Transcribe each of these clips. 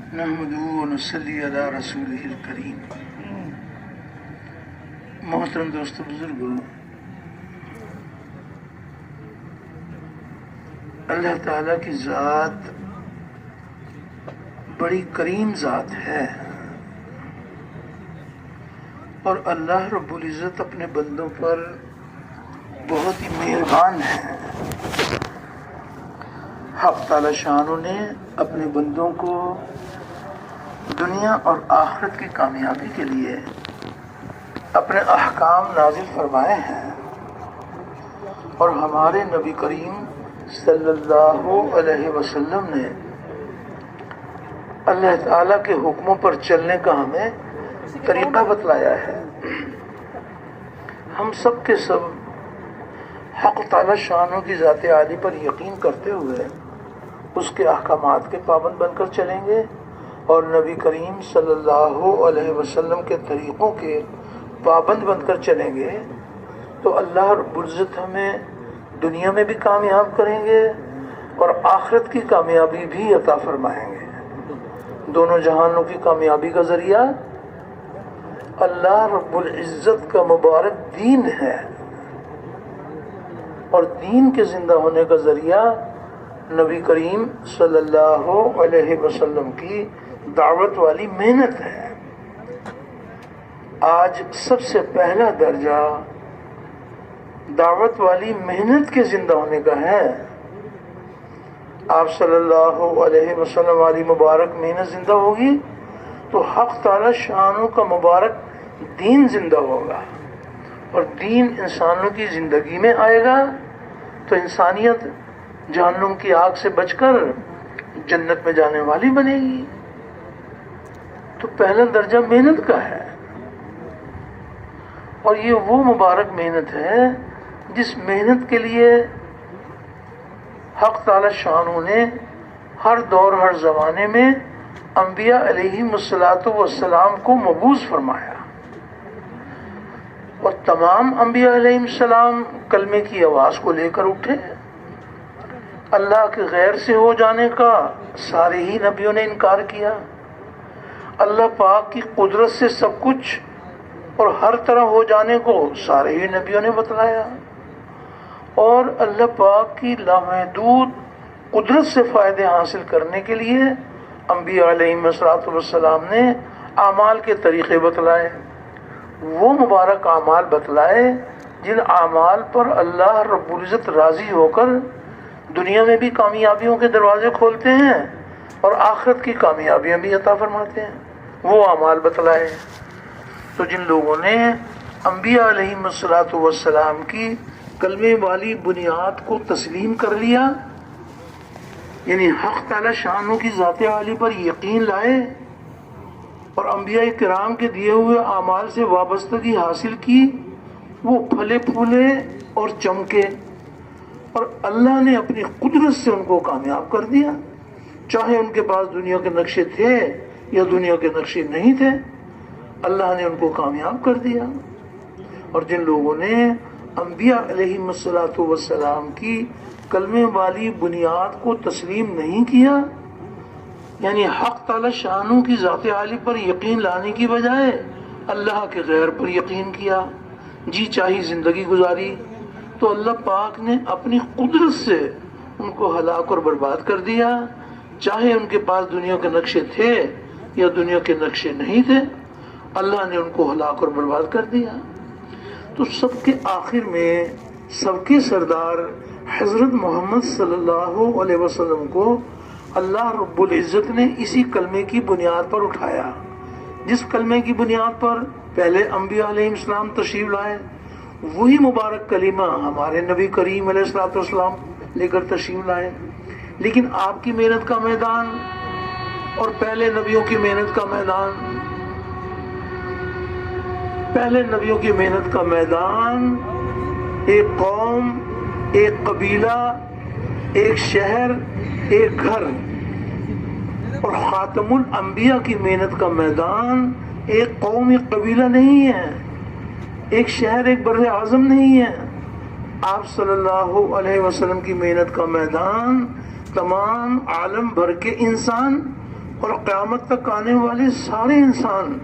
نحمدہ ونصلی علی رسولہ الکریم۔ محترم دوستو، بزرگو، اللہ تعالیٰ کی ذات بڑی کریم ذات ہے، اور اللہ رب العزت اپنے بندوں پر بہت ہی مہربان ہے۔ حق تعالی شانہ نے اپنے بندوں کو دنیا اور آخرت کی کامیابی کے لیے اپنے احکام نازل فرمائے ہیں، اور ہمارے نبی کریم صلی اللہ علیہ وسلم نے اللہ تعالیٰ کے حکموں پر چلنے کا ہمیں طریقہ بتلایا ہے۔ ہم سب کے سب حق تعالی شانہ کی ذات عالی پر یقین کرتے ہوئے اس کے احکامات کے پابند بن کر چلیں گے، اور نبی کریم صلی اللہ علیہ وسلم کے طریقوں کے پابند بن کر چلیں گے تو اللہ رب العزت ہمیں دنیا میں بھی کامیاب کریں گے اور آخرت کی کامیابی بھی عطا فرمائیں گے۔ دونوں جہانوں کی کامیابی کا ذریعہ اللہ رب العزت کا مبارک دین ہے، اور دین کے زندہ ہونے کا ذریعہ نبی کریم صلی اللہ علیہ وسلم کی دعوت والی محنت ہے۔ آج سب سے پہلا درجہ دعوت والی محنت کے زندہ ہونے کا ہے۔ آپ صلی اللہ علیہ وسلم والی مبارک محنت زندہ ہوگی تو حق تعالی شانہ کا مبارک دین زندہ ہوگا، اور دین انسانوں کی زندگی میں آئے گا تو انسانیت جہنم کی آگ سے بچ کر جنت میں جانے والی بنے گی۔ تو پہلا درجہ محنت کا ہے، اور یہ وہ مبارک محنت ہے جس محنت کے لیے حق تعالی شانہ نے ہر دور ہر زمانے میں انبیاء علیہم السلام کو مبعوث فرمایا، اور تمام انبیاء علیہم السلام کلمے کی آواز کو لے کر اٹھے۔ اللہ کے غیر سے ہو جانے کا سارے ہی نبیوں نے انکار کیا۔ اللہ پاک کی قدرت سے سب کچھ اور ہر طرح ہو جانے کو سارے ہی نبیوں نے بتلایا، اور اللہ پاک کی لامحدود قدرت سے فائدے حاصل کرنے کے لیے انبیاء علیہم السلام نے اعمال کے طریقے بتلائے، وہ مبارک اعمال بتلائے جن اعمال پر اللہ رب العزت راضی ہو کر دنیا میں بھی کامیابیوں کے دروازے کھولتے ہیں اور آخرت کی کامیابیاں بھی عطا فرماتے ہیں، وہ اعمال بتلائے۔ تو جن لوگوں نے انبیاء علیہم السلام کی کلمے والی بنیاد کو تسلیم کر لیا، یعنی حق تعالی شانہ کی ذات عالی پر یقین لائے اور انبیاء کرام کے دیے ہوئے اعمال سے وابستگی حاصل کی، وہ پھلے پھولے اور چمکے، اور اللہ نے اپنی قدرت سے ان کو کامیاب کر دیا، چاہے ان کے پاس دنیا کے نقشے تھے یا دنیا کے نقشے نہیں تھے، اللہ نے ان کو کامیاب کر دیا۔ اور جن لوگوں نے انبیاء علیہم السلام کی کلمے والی بنیاد کو تسلیم نہیں کیا، یعنی حق تعالی شانہ کی ذات عالی پر یقین لانے کی بجائے اللہ کے غیر پر یقین کیا، جی چاہی زندگی گزاری، تو اللہ پاک نے اپنی قدرت سے ان کو ہلاک اور برباد کر دیا، چاہے ان کے پاس دنیا کے نقشے تھے یا دنیا کے نقشے نہیں تھے، اللہ نے ان کو ہلاک اور برباد کر دیا۔ تو سب کے آخر میں سب کے سردار حضرت محمد صلی اللہ علیہ وسلم کو اللہ رب العزت نے اسی کلمے کی بنیاد پر اٹھایا، جس کلمے کی بنیاد پر پہلے انبیاء علیہ السلام تشریف لائے، وہی مبارک کلمہ ہمارے نبی کریم علیہ السلام لے کر تشریف لائے۔ لیکن آپ کی محنت کا میدان اور پہلے نبیوں کی محنت کا میدان، پہلے نبیوں کی محنت کا میدان ایک قوم، ایک قبیلہ، ایک شہر، ایک گھر، اور خاتم الانبیاء کی محنت کا میدان ایک قوم، ایک قبیلہ نہیں ہے، ایک شہر، ایک بر اعظم نہیں ہے۔ آپ صلی اللہ علیہ وسلم کی محنت کا میدان تمام عالم بھر کے انسان اور قیامت تک آنے والے سارے انسان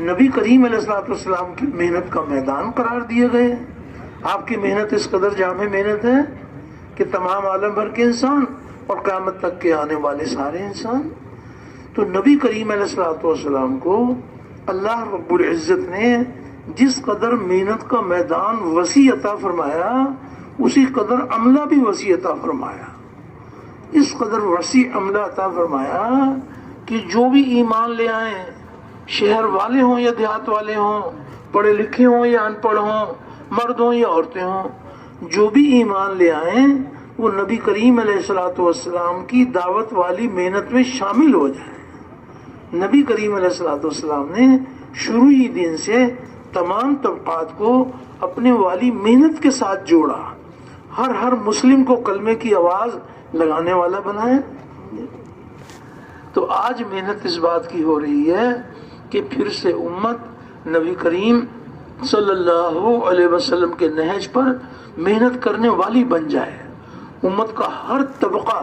نبی کریم علیہ الصلوۃ والسلام کی محنت کا میدان قرار دیے گئے۔ آپ کی محنت اس قدر جامع محنت ہے کہ تمام عالم بھر کے انسان اور قیامت تک کے آنے والے سارے انسان، تو نبی کریم علیہ الصلوۃ والسلام کو اللہ رب العزت نے جس قدر محنت کا میدان وسیع عطا فرمایا، اسی قدر عملہ بھی وسیع عطا فرمایا۔ اس قدر وسیع عملہ عطا فرمایا کہ جو بھی ایمان لے آئیں، شہر والے ہوں یا دیہات والے ہوں، پڑھے لکھے ہوں یا ان پڑھ ہوں، مرد ہوں یا عورتیں ہوں، جو بھی ایمان لے آئیں وہ نبی کریم علیہ الصلوۃ والسلام کی دعوت والی محنت میں شامل ہو جائیں۔ نبی کریم علیہ الصلوۃ والسلام نے شروع ہی دن سے تمام طبقات کو اپنے والی محنت کے ساتھ جوڑا، ہر مسلم کو کلمے کی آواز لگانے والا بنایا۔ تو آج محنت اس بات کی ہو رہی ہے کہ پھر سے امت نبی کریم صلی اللہ علیہ وسلم کے نہج پر محنت کرنے والی بن جائے، امت کا ہر طبقہ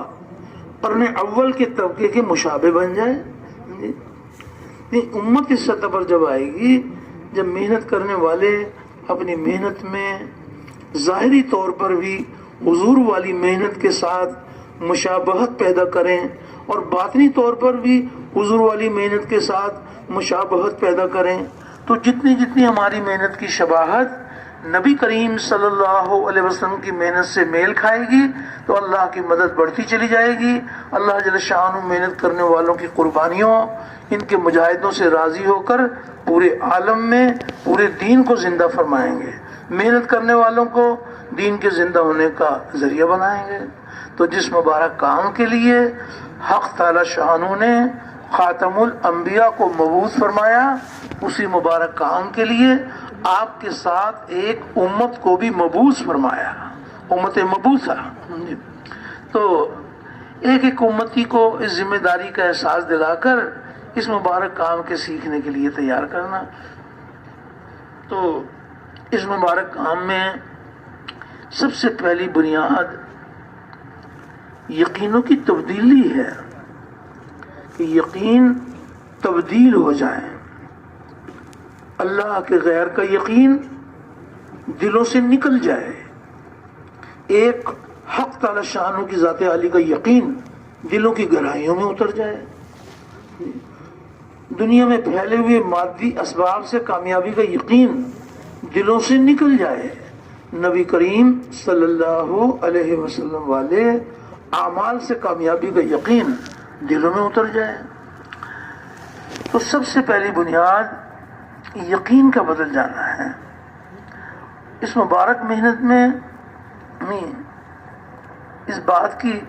قرن اول کے طبقے کے مشابہ بن جائے۔ امت اس سطح پر جب آئے گی جب محنت کرنے والے اپنی محنت میں ظاہری طور پر بھی حضور والی محنت کے ساتھ مشابہت پیدا کریں اور باطنی طور پر بھی حضور والی محنت کے ساتھ مشابہت پیدا کریں، تو جتنی ہماری محنت کی شباہت نبی کریم صلی اللہ علیہ وسلم کی محنت سے میل کھائے گی تو اللہ کی مدد بڑھتی چلی جائے گی۔ اللہ جل شانہ محنت کرنے والوں کی قربانیوں، ان کے مجاہدوں سے راضی ہو کر پورے عالم میں پورے دین کو زندہ فرمائیں گے، محنت کرنے والوں کو دین کے زندہ ہونے کا ذریعہ بنائیں گے۔ تو جس مبارک کام کے لیے حق تعالی شانہ نے خاتم الانبیاء کو مبعوث فرمایا، اسی مبارک کام کے لیے آپ کے ساتھ ایک امت کو بھی مبعوث فرمایا، امت مبعوثہ۔ تو ایک امتی کو اس ذمہ داری کا احساس دلا کر اس مبارک کام کے سیکھنے کے لیے تیار کرنا۔ تو اس مبارک کام میں سب سے پہلی بنیاد یقینوں کی تبدیلی ہے کہ یقین تبدیل ہو جائے، اللہ کے غیر کا یقین دلوں سے نکل جائے، ایک حق تعالی شانہ کی ذات عالی کا یقین دلوں کی گہرائیوں میں اتر جائے، دنیا میں پھیلے ہوئے مادی اسباب سے کامیابی کا یقین دلوں سے نکل جائے، نبی کریم صلی اللہ علیہ وسلم والے اعمال سے کامیابی کا یقین دلوں میں اتر جائے۔ تو سب سے پہلی بنیاد یقین کا بدل جانا ہے۔ اس مبارک محنت میں اس بات کی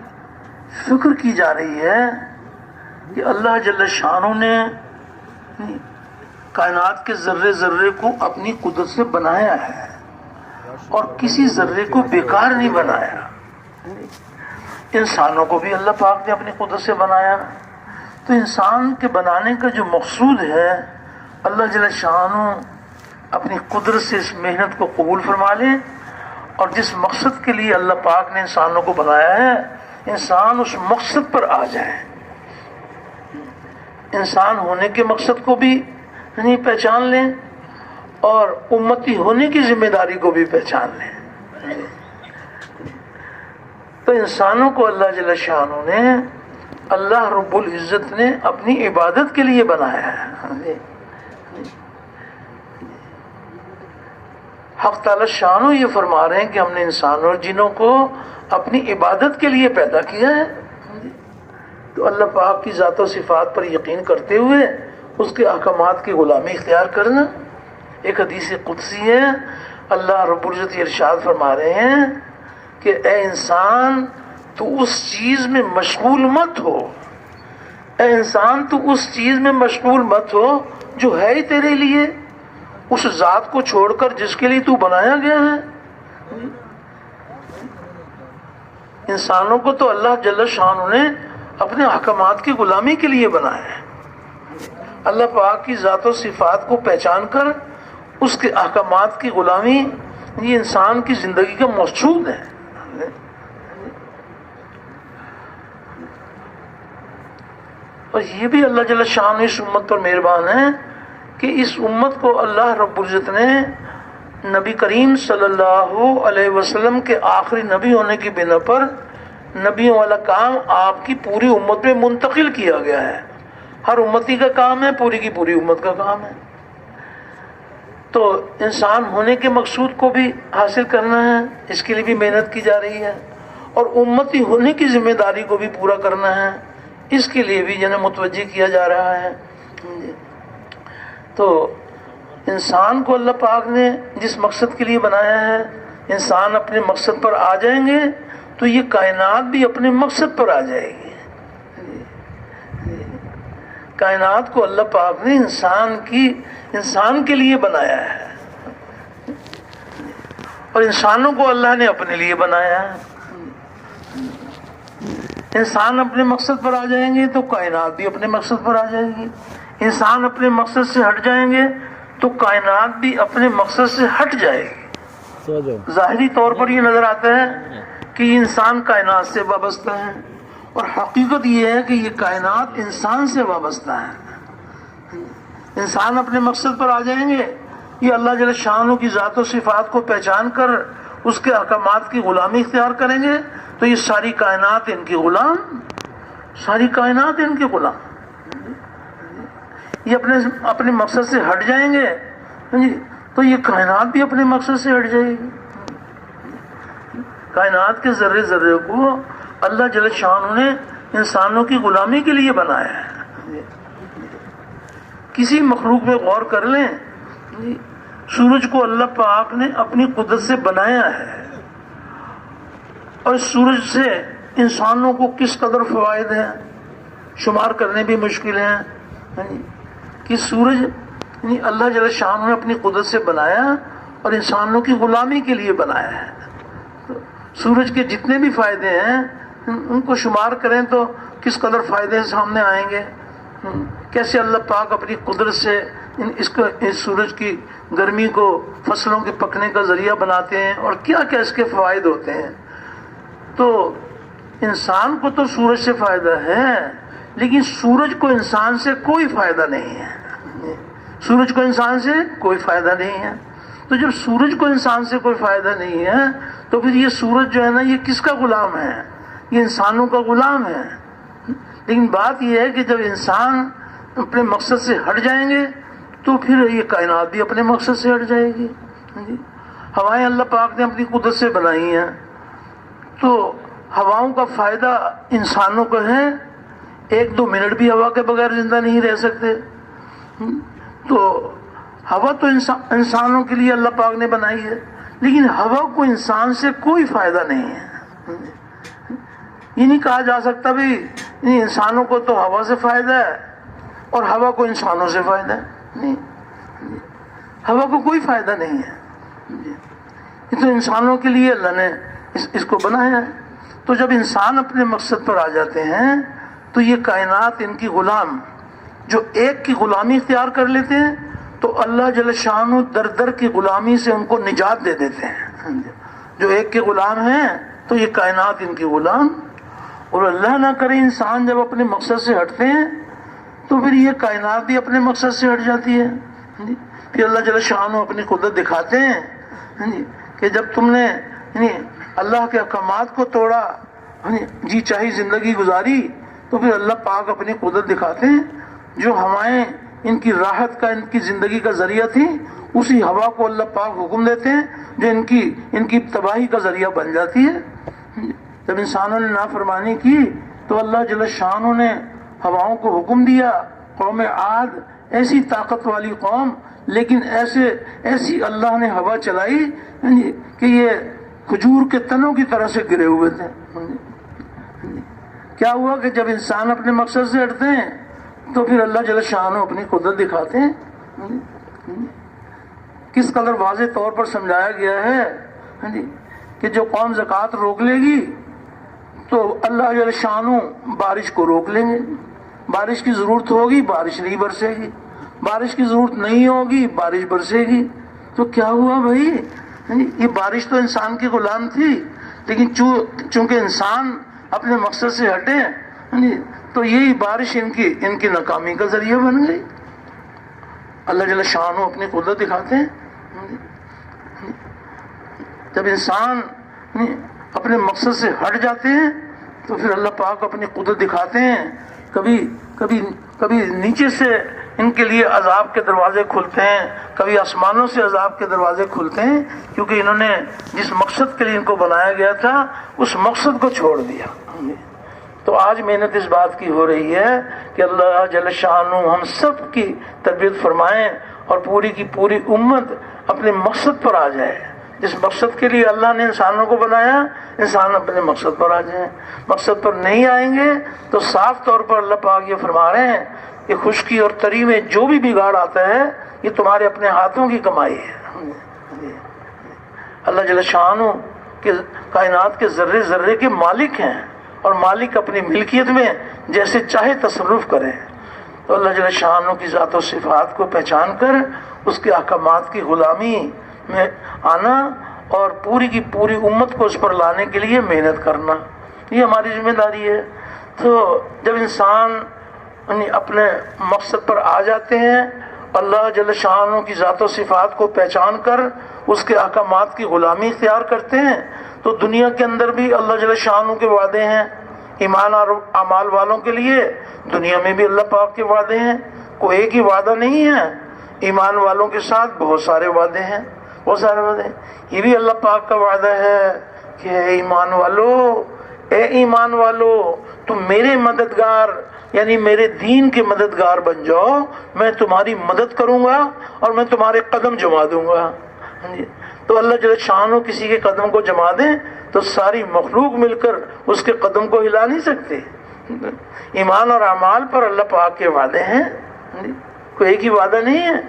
فکر کی جا رہی ہے کہ اللہ جل شانہ نے کائنات کے ذرے ذرے کو اپنی قدرت سے بنایا ہے اور کسی ذرے کو بیکار نہیں بنایا۔ انسانوں کو بھی اللہ پاک نے اپنی قدرت سے بنایا، تو انسان کے بنانے کا جو مقصود ہے اللہ جل شانہ اپنی قدرت سے اس محنت کو قبول فرما لے، اور جس مقصد کے لیے اللہ پاک نے انسانوں کو بنایا ہے انسان اس مقصد پر آ جائے، انسان ہونے کے مقصد کو بھی پہچان لیں اور امتی ہونے کی ذمہ داری کو بھی پہچان لیں۔ تو انسانوں کو اللہ جل شانہ نے، اللہ رب العزت نے اپنی عبادت کے لیے بنایا ہے۔ حق تعالی شانہ یہ فرما رہے ہیں کہ ہم نے انسانوں اور جنوں کو اپنی عبادت کے لیے پیدا کیا ہے۔ تو اللہ پاک کی ذات و صفات پر یقین کرتے ہوئے اس کے احکامات کی غلامی اختیار کرنا۔ ایک حدیث قدسی ہے، اللہ رب العزت ارشاد فرما رہے ہیں کہ اے انسان تو اس چیز میں مشغول مت ہو، اے انسان تو اس چیز میں مشغول مت ہو جو ہے ہی تیرے لیے، اس ذات کو چھوڑ کر جس کے لیے تو بنایا گیا ہے۔ انسانوں کو تو اللہ جل شانہ نے اپنے احکامات کی غلامی کے لیے بنایا ہے۔ اللہ پاک کی ذات و صفات کو پہچان کر اس کے احکامات کی غلامی یہ انسان کی زندگی کا مقصود ہے۔ اور یہ بھی اللہ جل شان اس امت پر مہربان ہے کہ اس امت کو اللہ رب العزت نے نبی کریم صلی اللہ علیہ وسلم کے آخری نبی ہونے کی بنا پر نبیوں والا کام آپ کی پوری امت میں منتقل کیا گیا ہے. ہر امتی کا کام ہے، پوری کی پوری امت کا کام ہے. تو انسان ہونے کے مقصود کو بھی حاصل کرنا ہے، اس کے لیے بھی محنت کی جا رہی ہے، اور امتی ہونے کی ذمہ داری کو بھی پورا کرنا ہے، اس کے لیے بھی متوجہ کیا جا رہا ہے. تو انسان کو اللہ پاک نے جس مقصد کے لیے بنایا ہے، انسان اپنے مقصد پر آ جائیں گے تو یہ کائنات بھی اپنے مقصد پر آ جائے گی. کائنات کو اللہ پاک نے انسان کے لیے بنایا ہے، اور انسانوں کو اللہ نے اپنے لیے بنایا ہے. انسان اپنے مقصد پر آ جائیں گے تو کائنات بھی اپنے مقصد پر آ جائے گی. انسان اپنے مقصد سے ہٹ جائیں گے تو کائنات بھی اپنے مقصد سے ہٹ جائے گی. ظاہری طور پر یہ نظر آتا ہے کہ یہ انسان کائنات سے وابستہ ہے، اور حقیقت یہ ہے کہ یہ کائنات انسان سے وابستہ ہے. انسان اپنے مقصد پر آ جائیں گے، یہ اللہ جل شانہ کی ذات و صفات کو پہچان کر اس کے احکامات کی غلامی اختیار کریں گے تو یہ ساری کائنات ان کے غلام، ساری کائنات ان کے غلام. یہ اپنے مقصد سے ہٹ جائیں گے تو یہ کائنات بھی اپنے مقصد سے ہٹ جائے گی. کائنات کے ذرے ذرے کو اللہ جل شانہ نے انسانوں کی غلامی کے لیے بنایا ہے. کسی مخلوق میں غور کر لیں، سورج کو اللہ پاک نے اپنی قدرت سے بنایا ہے، اور سورج سے انسانوں کو کس قدر فوائد ہیں شمار کرنے بھی مشکل ہیں. کہ سورج اللہ جل شانہ نے اپنی قدرت سے بنایا اور انسانوں کی غلامی کے لیے بنایا ہے. سورج کے جتنے بھی فائدے ہیں ان کو شمار کریں تو کس قدر فائدے سامنے آئیں گے. کیسے اللہ پاک اپنی قدرت سے اس سورج کی گرمی کو فصلوں کے پکنے کا ذریعہ بناتے ہیں، اور کیا کیا اس کے فوائد ہوتے ہیں. تو انسان کو تو سورج سے فائدہ ہے، لیکن سورج کو انسان سے کوئی فائدہ نہیں ہے. سورج کو انسان سے کوئی فائدہ نہیں ہے. تو جب سورج کو انسان سے کوئی فائدہ نہیں ہے تو پھر یہ سورج جو ہے نا، یہ کس کا غلام ہے؟ یہ انسانوں کا غلام ہے. لیکن بات یہ ہے کہ جب انسان اپنے مقصد سے ہٹ جائیں گے تو پھر یہ کائنات بھی اپنے مقصد سے ہٹ جائے گی. ہوائیں اللہ پاک نے اپنی قدرت سے بنائی ہیں، تو ہواؤں کا فائدہ انسانوں کو ہے. 1-2 منٹ بھی ہوا کے بغیر زندہ نہیں رہ سکتے. تو ہوا تو انسانوں کے لیے اللہ پاک نے بنائی ہے، لیکن ہوا کو انسان سے کوئی فائدہ نہیں ہے. یہ نہیں کہا جا سکتا بھی انسانوں کو تو ہوا سے فائدہ ہے اور ہوا کو انسانوں سے فائدہ ہے. نہیں، ہوا کو کوئی فائدہ نہیں ہے. یہ تو انسانوں کے لیے اللہ نے اس کو بنایا ہے. تو جب انسان اپنے مقصد پر آ جاتے ہیں تو یہ کائنات ان کی غلام جو ایک کی غلامی اختیار کر لیتے ہیں تو اللہ جل شانہ در در کی غلامی سے ان کو نجات دے دیتے ہیں. جو ایک کے غلام ہیں تو یہ کائنات ان کی غلام. اور اللہ نہ کرے انسان جب اپنے مقصد سے ہٹتے ہیں تو پھر یہ کائنات بھی اپنے مقصد سے ہٹ جاتی ہے. پھر اللہ جل شانہ اپنی قدرت دکھاتے ہیں کہ جب تم نے اللہ کے احکامات کو توڑا، جی چاہی زندگی گزاری، تو پھر اللہ پاک اپنی قدرت دکھاتے ہیں. جو ہوائیں ان کی راحت کا، ان کی زندگی کا ذریعہ تھی، اسی ہوا کو اللہ پاک حکم دیتے ہیں جو ان کی تباہی کا ذریعہ بن جاتی ہے. جب انسانوں نے نافرمانی کی تو اللہ جل شانہ نے ہواؤں کو حکم دیا. قوم عاد ایسی طاقت والی قوم، لیکن ایسی اللہ نے ہوا چلائی کہ یہ کھجور کے تنوں کی طرح سے گرے ہوئے تھے. کیا ہوا کہ جب انسان اپنے مقصد سے ہٹتے ہیں تو پھر اللہ جل شانہ اپنی قدرت دکھاتے ہیں. کس قدر واضح طور پر سمجھایا گیا ہے کہ جو قوم زکوٰۃ روک لے گی تو اللہ جل شانہ بارش کو روک لیں گے. بارش کی ضرورت ہوگی، بارش نہیں برسے گی. بارش کی ضرورت نہیں ہوگی، بارش برسے گی. تو کیا ہوا بھائی؟ یہ بارش تو انسان کی غلام تھی، لیکن چونکہ انسان اپنے مقصد سے ہٹے تو یہی بارش ان کی ناکامی کا ذریعہ بن گئی۔ اللہ جل شانہ اپنی قدرت دکھاتے ہیں۔ جب انسان اپنے مقصد سے ہٹ جاتے ہیں تو پھر اللہ پاک اپنی قدرت دکھاتے ہیں۔ کبھی نیچے سے ان کے لیے عذاب کے دروازے کھلتے ہیں، کبھی آسمانوں سے عذاب کے دروازے کھلتے ہیں، کیونکہ انہوں نے جس مقصد کے لیے ان کو بنایا گیا تھا اس مقصد کو چھوڑ دیا۔ تو آج محنت اس بات کی ہو رہی ہے کہ اللہ جل شانہ ہم سب کی تربیت فرمائیں اور پوری کی پوری امت اپنے مقصد پر آ جائے۔ جس مقصد کے لیے اللہ نے انسانوں کو بنایا، انسان اپنے مقصد پر آ جائیں۔ مقصد پر نہیں آئیں گے تو صاف طور پر اللہ پاک یہ فرما رہے ہیں کہ خشکی اور تری میں جو بھی بگاڑ آتا ہے یہ تمہارے اپنے ہاتھوں کی کمائی ہے۔ اللہ جل شانہ کے کائنات کے ذرے ذرے کے مالک ہیں، اور مالک اپنی ملکیت میں جیسے چاہے تصرف کرے۔ تو اللہ جل شانہ کی ذات و صفات کو پہچان کر اس کے احکامات کی غلامی میں آنا اور پوری کی پوری امت کو اس پر لانے کے لیے محنت کرنا، یہ ہماری ذمہ داری ہے۔ تو جب انسان اپنے مقصد پر آ جاتے ہیں، اللہ جل شانہ کی ذات و صفات کو پہچان کر اس کے احکامات کی غلامی اختیار کرتے ہیں، تو دنیا کے اندر بھی اللہ جل شانہ کے وعدے ہیں ایمان اور اعمال والوں کے لیے، دنیا میں بھی اللہ پاک کے وعدے ہیں۔ کوئی ایک ہی وعدہ نہیں ہے، ایمان والوں کے ساتھ بہت سارے وعدے ہیں، بہت سارے وعدے ہیں۔ یہ بھی اللہ پاک کا وعدہ ہے کہ اے ایمان والو تم میرے مددگار یعنی میرے دین کے مددگار بن جاؤ، میں تمہاری مدد کروں گا اور میں تمہارے قدم جما دوں گا۔ تو اللہ جل شانہ کسی کے قدم کو جما دیں تو ساری مخلوق مل کر اس کے قدم کو ہلا نہیں سکتے۔ ایمان اور اعمال پر اللہ پاک کے وعدے ہیں، کوئی ایک ہی وعدہ نہیں ہے۔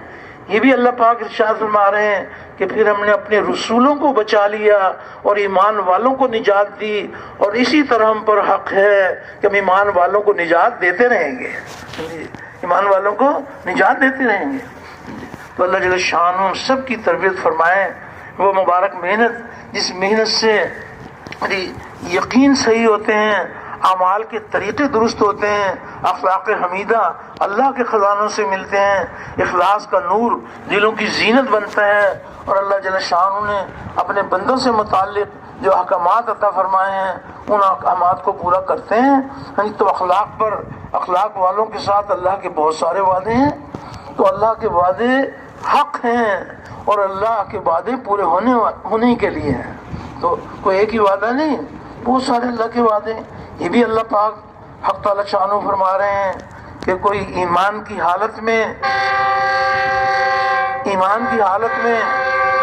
یہ بھی اللہ پاک ارشاد فرما رہے ہیں کہ پھر ہم نے اپنے رسولوں کو بچا لیا اور ایمان والوں کو نجات دی، اور اسی طرح ہم پر حق ہے کہ ہم ایمان والوں کو نجات دیتے رہیں گے، ایمان والوں کو نجات دیتے رہیں گے۔ تو اللہ جل شانہ ہم سب کی تربیت فرمائے وہ مبارک محنت جس محنت سے یقین صحیح ہوتے ہیں، اعمال کے طریقے درست ہوتے ہیں، اخلاق حمیدہ اللہ کے خزانوں سے ملتے ہیں، اخلاص کا نور دلوں کی زینت بنتا ہے، اور اللہ جل شانہ نے اپنے بندوں سے متعلق جو احکامات عطا فرمائے ہیں ان احکامات کو پورا کرتے ہیں۔ تو اخلاق والوں کے ساتھ اللہ کے بہت سارے وعدے ہیں۔ تو اللہ کے وعدے حق ہیں اور اللہ کے وعدے پورے ہونے کے لیے ہیں۔ تو کوئی ایک ہی وعدہ نہیں، بہت سارے اللہ کے وعدے۔ یہ بھی اللہ پاک حق تعالی شانہ فرما رہے ہیں کہ کوئی ایمان کی حالت میں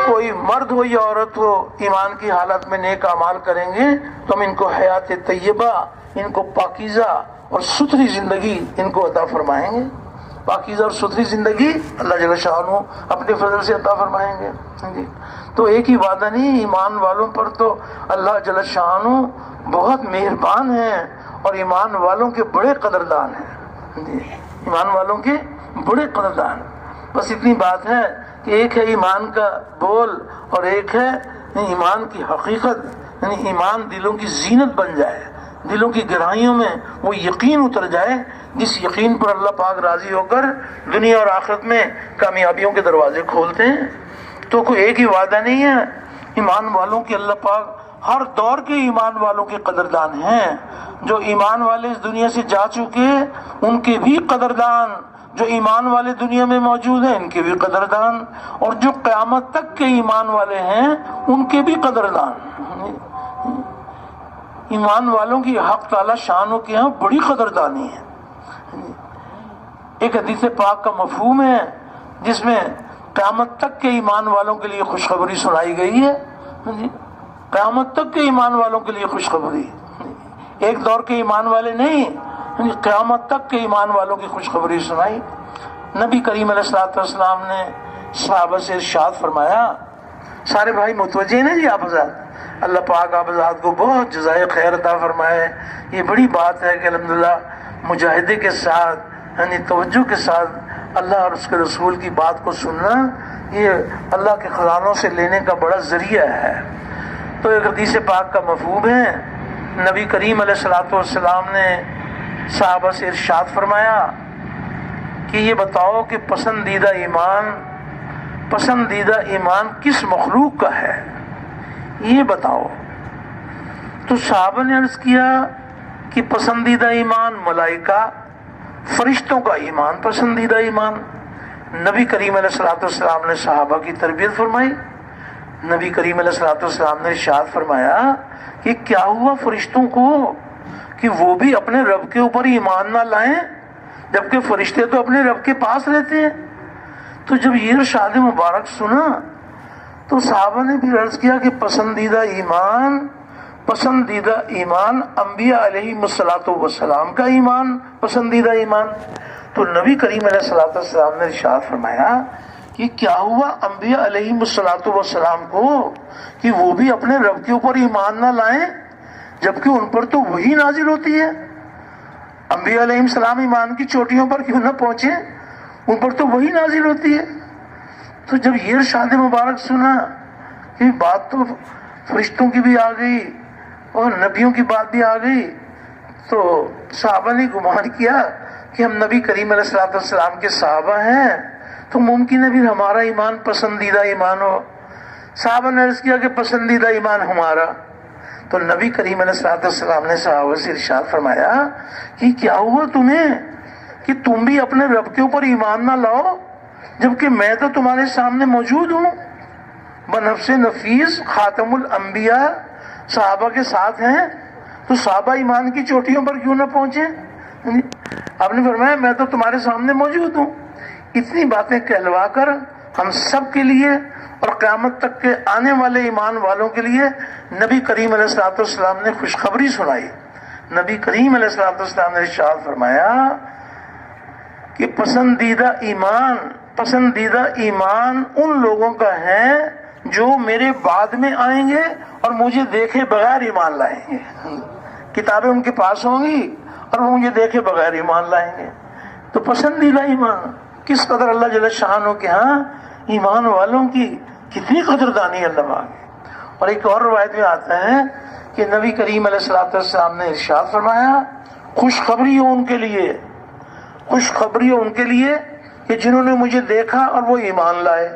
کوئی مرد ہو یا عورت ہو، ایمان کی حالت میں نیک اعمال کریں گے تو ہم ان کو حیات طیبہ، ان کو پاکیزہ اور ستھری زندگی ان کو عطا فرمائیں گے۔ پاکیزہ اور ستھری زندگی اللہ جل شانہ اپنے فضل سے عطا فرمائیں گے۔ تو ایک ہی وعدہ نہیں، ایمان والوں پر تو اللہ جل شانہ بہت مہربان ہیں اور ایمان والوں کے بڑے قدردان ہیں، ایمان والوں کے بڑے قدردان۔ بس اتنی بات ہے کہ ایک ہے ایمان کا بول اور ایک ہے ایمان کی حقیقت، یعنی ایمان دلوں کی زینت بن جائے، دلوں کی گہرائیوں میں وہ یقین اتر جائے جس یقین پر اللہ پاک راضی ہو کر دنیا اور آخرت میں کامیابیوں کے دروازے کھولتے ہیں۔ تو کوئی ایک ہی وعدہ نہیں ہے، ایمان والوں کی اللہ پاک ہر دور کے ایمان والوں کے قدردان ہیں۔ جو ایمان والے اس دنیا سے جا چکے ان کے بھی قدردان، جو ایمان والے دنیا میں موجود ہیں ان کے بھی قدردان، اور جو قیامت تک کے ایمان والے ہیں ان کے بھی قدردان۔ ایمان والوں کی حق تعالی شانوں کے ہاں بڑی قدردانی ہے۔ ایک حدیث پاک کا مفہوم ہے جس میں قیامت تک کے ایمان والوں کے لیے خوشخبری سنائی گئی ہے، قیامت تک کے ایمان والوں کے لیے خوشخبری، ایک دور کے ایمان والے نہیں، قیامت تک کے ایمان والوں کی خوشخبری سنائی۔ نبی کریم علیہ الصلوۃ والسلام نے صحابہ سے ارشاد فرمایا، سارے بھائی متوجہ ہیں جی آپ حضرات، اللہ پاک آپ حضرات کو بہت جزائے خیر عطا فرمائے۔ یہ بڑی بات ہے کہ الحمدللہ مجاہدے کے ساتھ یعنی توجہ کے ساتھ اللہ اور اس کے رسول کی بات کو سننا یہ اللہ کے خزانوں سے لینے کا بڑا ذریعہ ہے۔ تو ایک حدیث پاک کا مفہوم ہے، نبی کریم علیہ الصلوۃ والسلام نے صحابہ سے ارشاد فرمایا کہ یہ بتاؤ کہ پسندیدہ ایمان کس مخلوق کا ہے، یہ بتاؤ۔ تو صحابہ نے عرض کیا کہ پسندیدہ ایمان ملائکہ، فرشتوں کا ایمان پسندیدہ ایمان۔ نبی کریم علیہ الصلوۃ والسلام نے صحابہ کی تربیت فرمائی۔ نبی کریم علیہ الصلوۃ والسلام نے ارشاد فرمایا کہ کیا ہوا فرشتوں کو کہ وہ بھی اپنے رب کے اوپر ایمان نہ لائیں، جبکہ فرشتے تو اپنے رب کے پاس رہتے ہیں۔ تو جب یہ ارشاد مبارک سنا تو صحابہ نے بھی عرض کیا کہ پسندیدہ ایمان انبیاء علیہم الصلوۃ والسلام کا ایمان پسندیدہ ایمان۔ تو نبی کریم علیہ الصلوۃ والسلام نے ارشاد فرمایا کہ کیا ہوا انبیاء علیہم الصلوۃ والسلام کو کہ وہ بھی اپنے رب کے اوپر ایمان نہ لائیں، جبکہ ان پر تو وہی نازل ہوتی ہے۔ انبیاء علیہ السلام ایمان کی چوٹیوں پر کیوں نہ پہنچے، ان پر تو وہی نازل ہوتی ہے۔ تو جب یہ ارشاد مبارک سنا کہ بات تو فرشتوں کی بھی آ گئی اور نبیوں کی بات بھی آ گئی، تو صحابہ نے گمان کیا کہ ہم نبی کریم علیہ الصلوۃ والسلام کے صحابہ ہیں تو ممکن ہے بھی ہمارا ایمان پسندیدہ ایمان ہو۔ صحابہ نے عرض کیا کہ پسندیدہ ایمان ہمارا۔ تو نبی کریم علیہ الصلوۃ والسلام نے صحابہ سے ارشاد فرمایا کہ کیا ہوا تمہیں کہ تم بھی اپنے رب کے اوپر ایمان نہ لاؤ، جبکہ میں تو تمہارے سامنے موجود ہوں، بنفس نفیس خاتم الانبیاء صحابہ کے ساتھ ہیں، تو صحابہ ایمان کی چوٹیوں پر کیوں نہ پہنچے؟ آپ نے فرمایا میں تو تمہارے سامنے موجود ہوں۔ اتنی باتیں کہلوا کر ہم سب کے لیے اور قیامت تک کے آنے والے ایمان والوں کے لیے نبی کریم علیہ الصلوۃ والسلام نے خوشخبری سنائی۔ نبی کریم علیہ الصلوۃ والسلام نے ارشاد فرمایا کہ پسندیدہ ایمان ان لوگوں کا ہے جو میرے بعد میں آئیں گے اور مجھے دیکھے بغیر ایمان لائیں گے۔ کتابیں ان کے پاس ہوں گی اور وہ مجھے دیکھے بغیر ایمان لائیں گے۔ تو پسندیدہ ایمان کس قدر اللہ جل شانہ کے ہاں ایمان والوں کی کتنی قدردانی اللہ پاک۔ اور ایک اور روایت میں آتا ہے کہ نبی کریم علیہ الصلوۃ والسلام نے ارشاد فرمایا خوشخبری ہو ان کے لیے کہ جنہوں نے مجھے دیکھا اور وہ ایمان لائے۔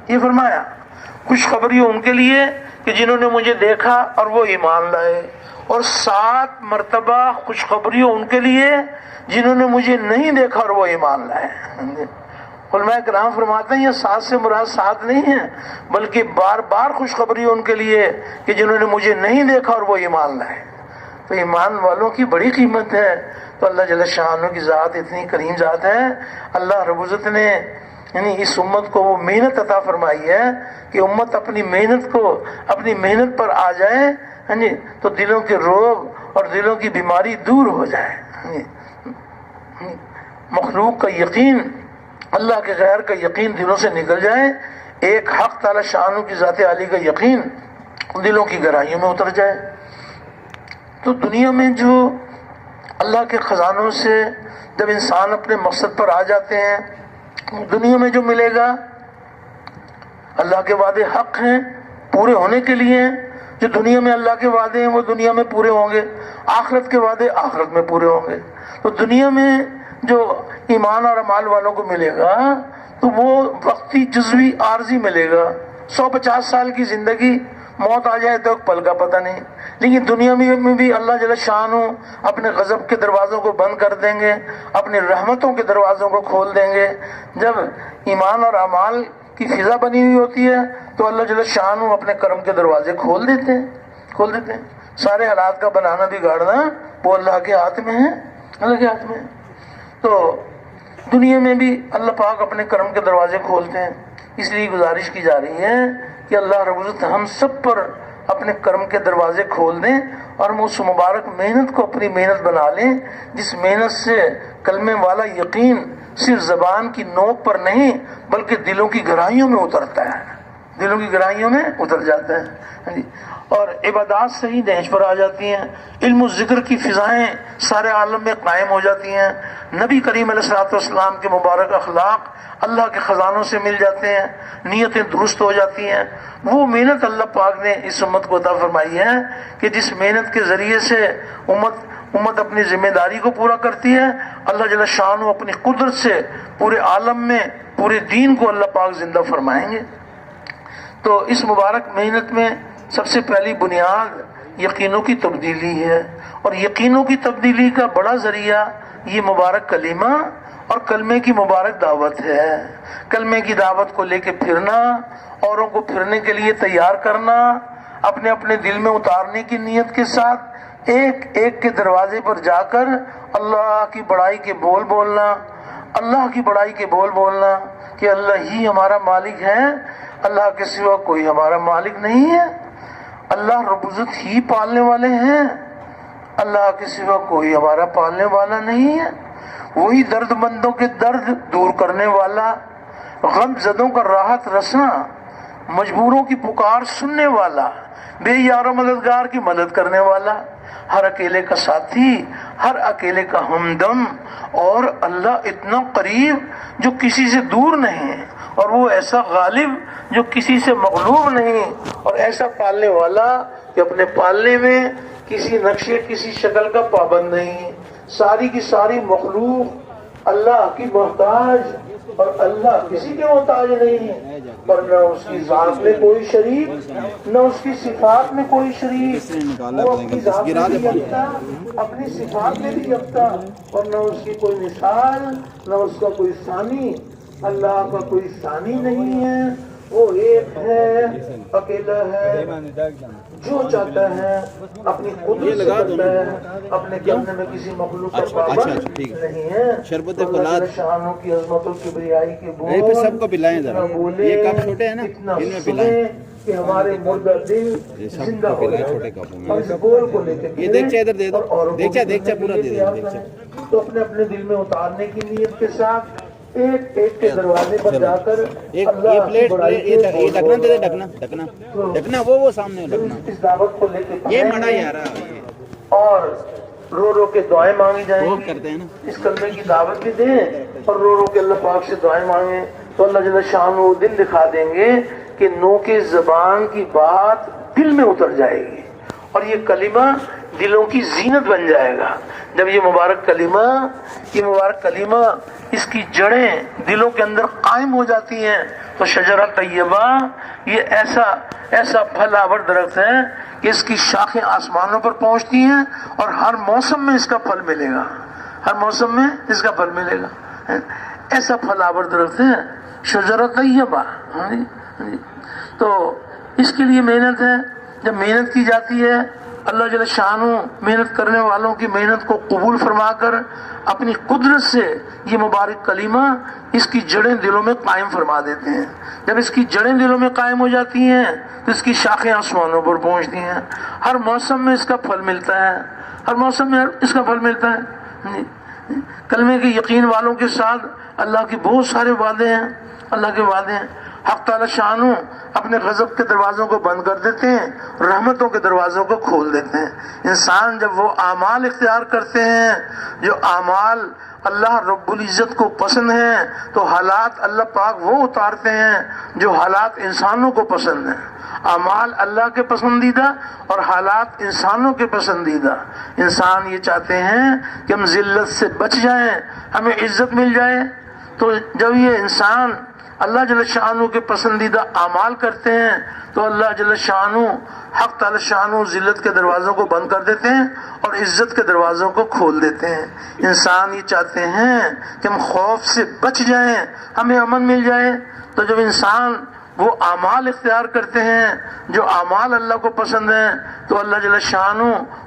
یہ فرمایا خوشخبری ہو ان کے لیے کہ جنہوں نے مجھے دیکھا اور وہ ایمان لائے، اور 7 مرتبہ خوشخبری ہو ان کے لیے جنہوں نے مجھے نہیں دیکھا اور وہ ایمان لائے۔ علماء کرام فرماتے ہیں یہ 7 سے مراد 7 نہیں ہے، بلکہ بار بار خوشخبری ان کے لیے کہ جنہوں نے مجھے نہیں دیکھا اور وہ ایمان لائے۔ تو ایمان والوں کی بڑی قیمت ہے۔ تو اللہ جل شانہ کی ذات اتنی کریم ذات ہے، اللہ رب العزت نے یعنی اس امت کو وہ محنت عطا فرمائی ہے کہ امت اپنی محنت پر آ جائے تو دلوں کے روگ اور دلوں کی بیماری دور ہو جائے۔ مخلوق کا یقین، اللہ کے غیر کا یقین دلوں سے نکل جائے، ایک حق تعالی شانہ کی ذات عالی کا یقین دلوں کی گہرائیوں میں اتر جائے۔ تو دنیا میں جو اللہ کے خزانوں سے جب انسان اپنے مقصد پر آ جاتے ہیں، دنیا میں جو ملے گا اللہ کے وعدے حق ہیں، پورے ہونے کے لیے ہیں۔ جو دنیا میں اللہ کے وعدے ہیں وہ دنیا میں پورے ہوں گے، آخرت کے وعدے آخرت میں پورے ہوں گے۔ تو دنیا میں جو ایمان اور اعمال والوں کو ملے گا تو وہ وقتی جزوی عارضی ملے گا۔ 150 سال کی زندگی، موت آ جائے تو ایک پل کا پتہ نہیں۔ لیکن دنیا میں بھی اللہ جل شانہ اپنے غضب کے دروازوں کو بند کر دیں گے، اپنی رحمتوں کے دروازوں کو کھول دیں گے۔ جب ایمان اور اعمال کی فضا بنی ہوئی ہوتی ہے تو اللہ جل شانہ اپنے کرم کے دروازے کھول دیتے ہیں۔ سارے حالات کا بنانا بگاڑنا وہ اللہ کے ہاتھ میں ہے، اللہ کے ہاتھ میں ہے۔ تو دنیا میں بھی اللہ پاک اپنے کرم کے دروازے کھولتے ہیں۔ اس لیے گزارش کی جا رہی ہے کہ اللہ رب العزت ہم سب پر اپنے کرم کے دروازے کھول دیں اور ہم اس مبارک محنت کو اپنی محنت بنا لیں جس محنت سے کلمے والا یقین صرف زبان کی نوک پر نہیں بلکہ دلوں کی گہرائیوں میں اترتا ہے، دلوں کی گہرائیوں میں اتر جاتا ہے، اور عبادات صحیح نہج پر آ جاتی ہیں۔ علم و ذکر کی فضائیں سارے عالم میں قائم ہو جاتی ہیں۔ نبی کریم علیہ الصلوۃ والسلام کے مبارک اخلاق اللہ کے خزانوں سے مل جاتے ہیں، نیتیں درست ہو جاتی ہیں۔ وہ محنت اللہ پاک نے اس امت کو عطا فرمائی ہے کہ جس محنت کے ذریعے سے امت امت اپنی ذمہ داری کو پورا کرتی ہے، اللہ جل شانہ اپنی قدرت سے پورے عالم میں پورے دین کو اللہ پاک زندہ فرمائیں گے۔ تو اس مبارک محنت میں سب سے پہلی بنیاد یقینوں کی تبدیلی ہے، اور یقینوں کی تبدیلی کا بڑا ذریعہ یہ مبارک کلمہ اور کلمے کی مبارک دعوت ہے۔ کلمے کی دعوت کو لے کے پھرنا، اوروں کو پھرنے کے لیے تیار کرنا، اپنے اپنے دل میں اتارنے کی نیت کے ساتھ ایک ایک کے دروازے پر جا کر اللہ کی بڑائی کے بول بولنا، اللہ کی بڑائی کے بول بولنا کہ اللہ ہی ہمارا مالک ہے، اللہ کے سوا کوئی ہمارا مالک نہیں ہے، اللہ رب العزت ہی پالنے والے ہیں، اللہ کے سوا کوئی ہمارا پالنے والا نہیں ہے، وہی درد مندوں کے درد دور کرنے والا، غم زدوں کا راحت رساں، مجبوروں کی پکار سننے والا، بے یار و مددگار کی مدد کرنے والا، ہر اکیلے کا ساتھی، ہر اکیلے کا ہمدم، اور اللہ اتنا قریب جو کسی سے دور نہیں، اور وہ ایسا غالب جو کسی سے مغلوب نہیں، اور ایسا پالنے والا کہ اپنے پالنے میں کسی نقشے کسی شکل کا پابند نہیں۔ ساری کی ساری مخلوق اللہ کی محتاج، اور اللہ کسی کے محتاج نہیں ہے، اور نہ اس کی ذات میں کوئی شریک، نہ اس کی صفات میں کوئی شریک، وہ اپنی ذات میں بھی یکتا، اپنی صفات میں بھی یکتا، اور نہ اس کی کوئی مثال، نہ اس کا کوئی ثانی، اللہ کا کوئی ثانی نہیں ہے، وہ ایک ہے، اکیلا ہے، جو چاہتا ہے اپنی قدرت سے کرتا ہے، اپنے کرنے میں کسی مخلوق کا پابند نہیں ہے۔ شربت فلاد شانوں کی عظمت و کبریائی کے بول سب کو پلائیں ذرا، یہ کپ چھوٹے ہیں نا، اتنا ان میں پلائیں کہ ہمارے مردہ دل زندہ ہو جائے، چھوٹے کپوں میں۔ اور اس بول کو لے کے یہ دیکھ ادھر دے دو، دیکھ پورا دے دو۔ تو اپنے اپنے دل میں اتارنے کی نیت کے ساتھ ایک ایک کے دروازے پر جا کر یہ اللہ کی پلیٹ، بڑائی یہ ڈھکنا دے دے، ڈھکنا وہ سامنے ڈھکنا، اس دعوت کو لے کے یہ مڑا یار اور رو رو کے دعائیں مانگی جائیں وہ گی، کرتے ہیں نا۔ اس کلمے کی دعوت بھی دیں اور رو رو کے اللہ پاک سے دعائیں مانگیں، تو اللہ جل شانہ دل دکھا دیں گے کہ نو کے زبان کی بات دل میں اتر جائے گی، اور یہ کلمہ دلوں کی زینت بن جائے گا۔ جب یہ مبارک کلمہ اس کی جڑیں دلوں کے اندر قائم ہو جاتی ہیں تو شجرہ طیبہ یہ ایسا پھل آور درخت ہے کہ اس کی شاخیں آسمانوں پر پہنچتی ہیں، اور ہر موسم میں اس کا پھل ملے گا، ہر موسم میں اس کا پھل ملے گا۔ ایسا پھل آور درخت ہے شجرہ طیبہ۔ تو اس کے لیے محنت ہے، جب محنت کی جاتی ہے اللہ جل شانہ محنت کرنے والوں کی محنت کو قبول فرما کر اپنی قدرت سے یہ مبارک کلمہ اس کی جڑیں دلوں میں قائم فرما دیتے ہیں۔ جب اس کی جڑیں دلوں میں قائم ہو جاتی ہیں تو اس کی شاخیں آسمانوں پر پہنچتی ہیں، ہر موسم میں اس کا پھل ملتا ہے، ہر موسم میں اس کا پھل ملتا ہے۔ کلمے کے یقین والوں کے ساتھ اللہ کے بہت سارے وعدے ہیں، اللہ کے وعدے ہیں۔ حق تعالی شانہ اپنے غضب کے دروازوں کو بند کر دیتے ہیں، رحمتوں کے دروازوں کو کھول دیتے ہیں۔ انسان جب وہ اعمال اختیار کرتے ہیں جو اعمال اللہ رب العزت کو پسند ہیں، تو حالات اللہ پاک وہ اتارتے ہیں جو حالات انسانوں کو پسند ہیں۔ اعمال اللہ کے پسندیدہ اور حالات انسانوں کے پسندیدہ۔ انسان یہ چاہتے ہیں کہ ہم ذلت سے بچ جائیں، ہمیں عزت مل جائے، تو جب یہ انسان اللہ جل شانہ کے پسندیدہ اعمال کرتے ہیں تو اللہ جل شانہ حق تعالی شانہ ذلت کے دروازوں کو بند کر دیتے ہیں اور عزت کے دروازوں کو کھول دیتے ہیں۔ انسان یہ چاہتے ہیں کہ ہم خوف سے بچ جائیں، ہمیں امن مل جائے، تو جب انسان وہ اعمال اختیار کرتے ہیں جو اعمال اللہ کو پسند ہیں تو اللہ جل شانہ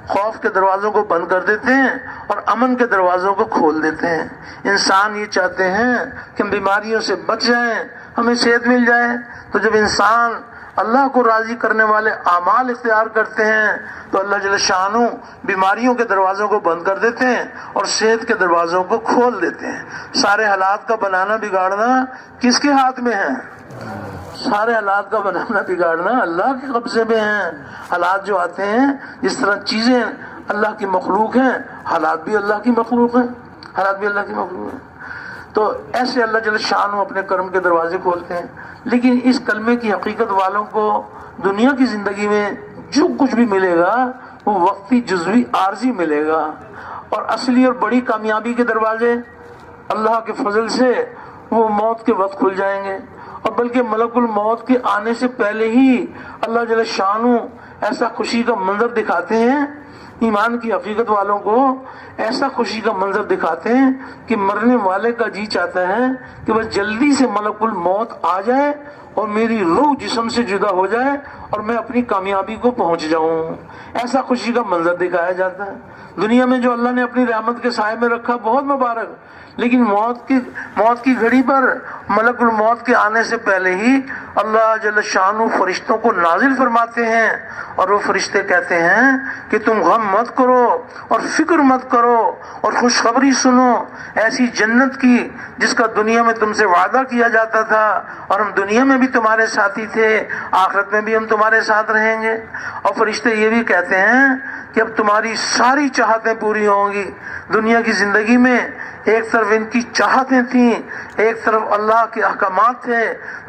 خوف کے دروازوں کو بند کر دیتے ہیں اور امن کے دروازوں کو کھول دیتے ہیں۔ انسان یہ چاہتے ہیں کہ ہم بیماریوں سے بچ جائیں، ہمیں صحت مل جائے، تو جب انسان اللہ کو راضی کرنے والے اعمال اختیار کرتے ہیں تو اللہ جل شانہ بیماریوں کے دروازوں کو بند کر دیتے ہیں اور صحت کے دروازوں کو کھول دیتے ہیں۔ سارے حالات کا بنانا بگاڑنا کس کے ہاتھ میں ہے؟ سارے حالات کا بنانا بگاڑنا اللہ کے قبضے میں ہیں۔ حالات جو آتے ہیں، جس طرح چیزیں اللہ کی مخلوق ہیں، حالات بھی اللہ کی مخلوق ہیں، حالات بھی اللہ کی مخلوق ہیں۔ تو ایسے اللہ جل شانہ اپنے کرم کے دروازے کھولتے ہیں۔ لیکن اس کلمے کی حقیقت والوں کو دنیا کی زندگی میں جو کچھ بھی ملے گا وہ وقتی جزوی عارضی ملے گا، اور اصلی اور بڑی کامیابی کے دروازے اللہ کے فضل سے وہ موت کے وقت کھل جائیں گے۔ اور بلکہ ملک الموت کے آنے سے پہلے ہی اللہ جل شانہ ایسا خوشی کا منظر دکھاتے ہیں، ایمان کی حقیقت والوں کو ایسا خوشی کا منظر دکھاتے ہیں کہ مرنے والے کا جی چاہتا ہے کہ بس جلدی سے ملک الموت آ جائے اور میری روح جسم سے جدا ہو جائے اور میں اپنی کامیابی کو پہنچ جاؤں۔ ایسا خوشی کا منظر دکھایا جاتا ہے۔ دنیا میں جو اللہ نے اپنی رحمت کے سائے میں رکھا بہت مبارک، لیکن موت کی گھڑی پر ملک الموت کے آنے سے پہلے ہی اللہ جل شانہ فرشتوں کو نازل فرماتے ہیں، اور وہ فرشتے کہتے ہیں کہ تم غم مت کرو اور فکر مت کرو اور خوشخبری سنو ایسی جنت کی جس کا دنیا میں تم سے وعدہ کیا جاتا تھا، اور ہم دنیا میں بھی تمہارے ساتھی تھے، آخرت میں بھی ہم تمہارے ساتھ رہیں گے۔ اور فرشتے یہ بھی کہتے ہیں کہ اب تمہاری ساری چاہتیں پوری ہوں گی۔ دنیا کی زندگی میں ایک طرف ان کی چاہتیں تھیں، ایک طرف اللہ کے احکامات تھے۔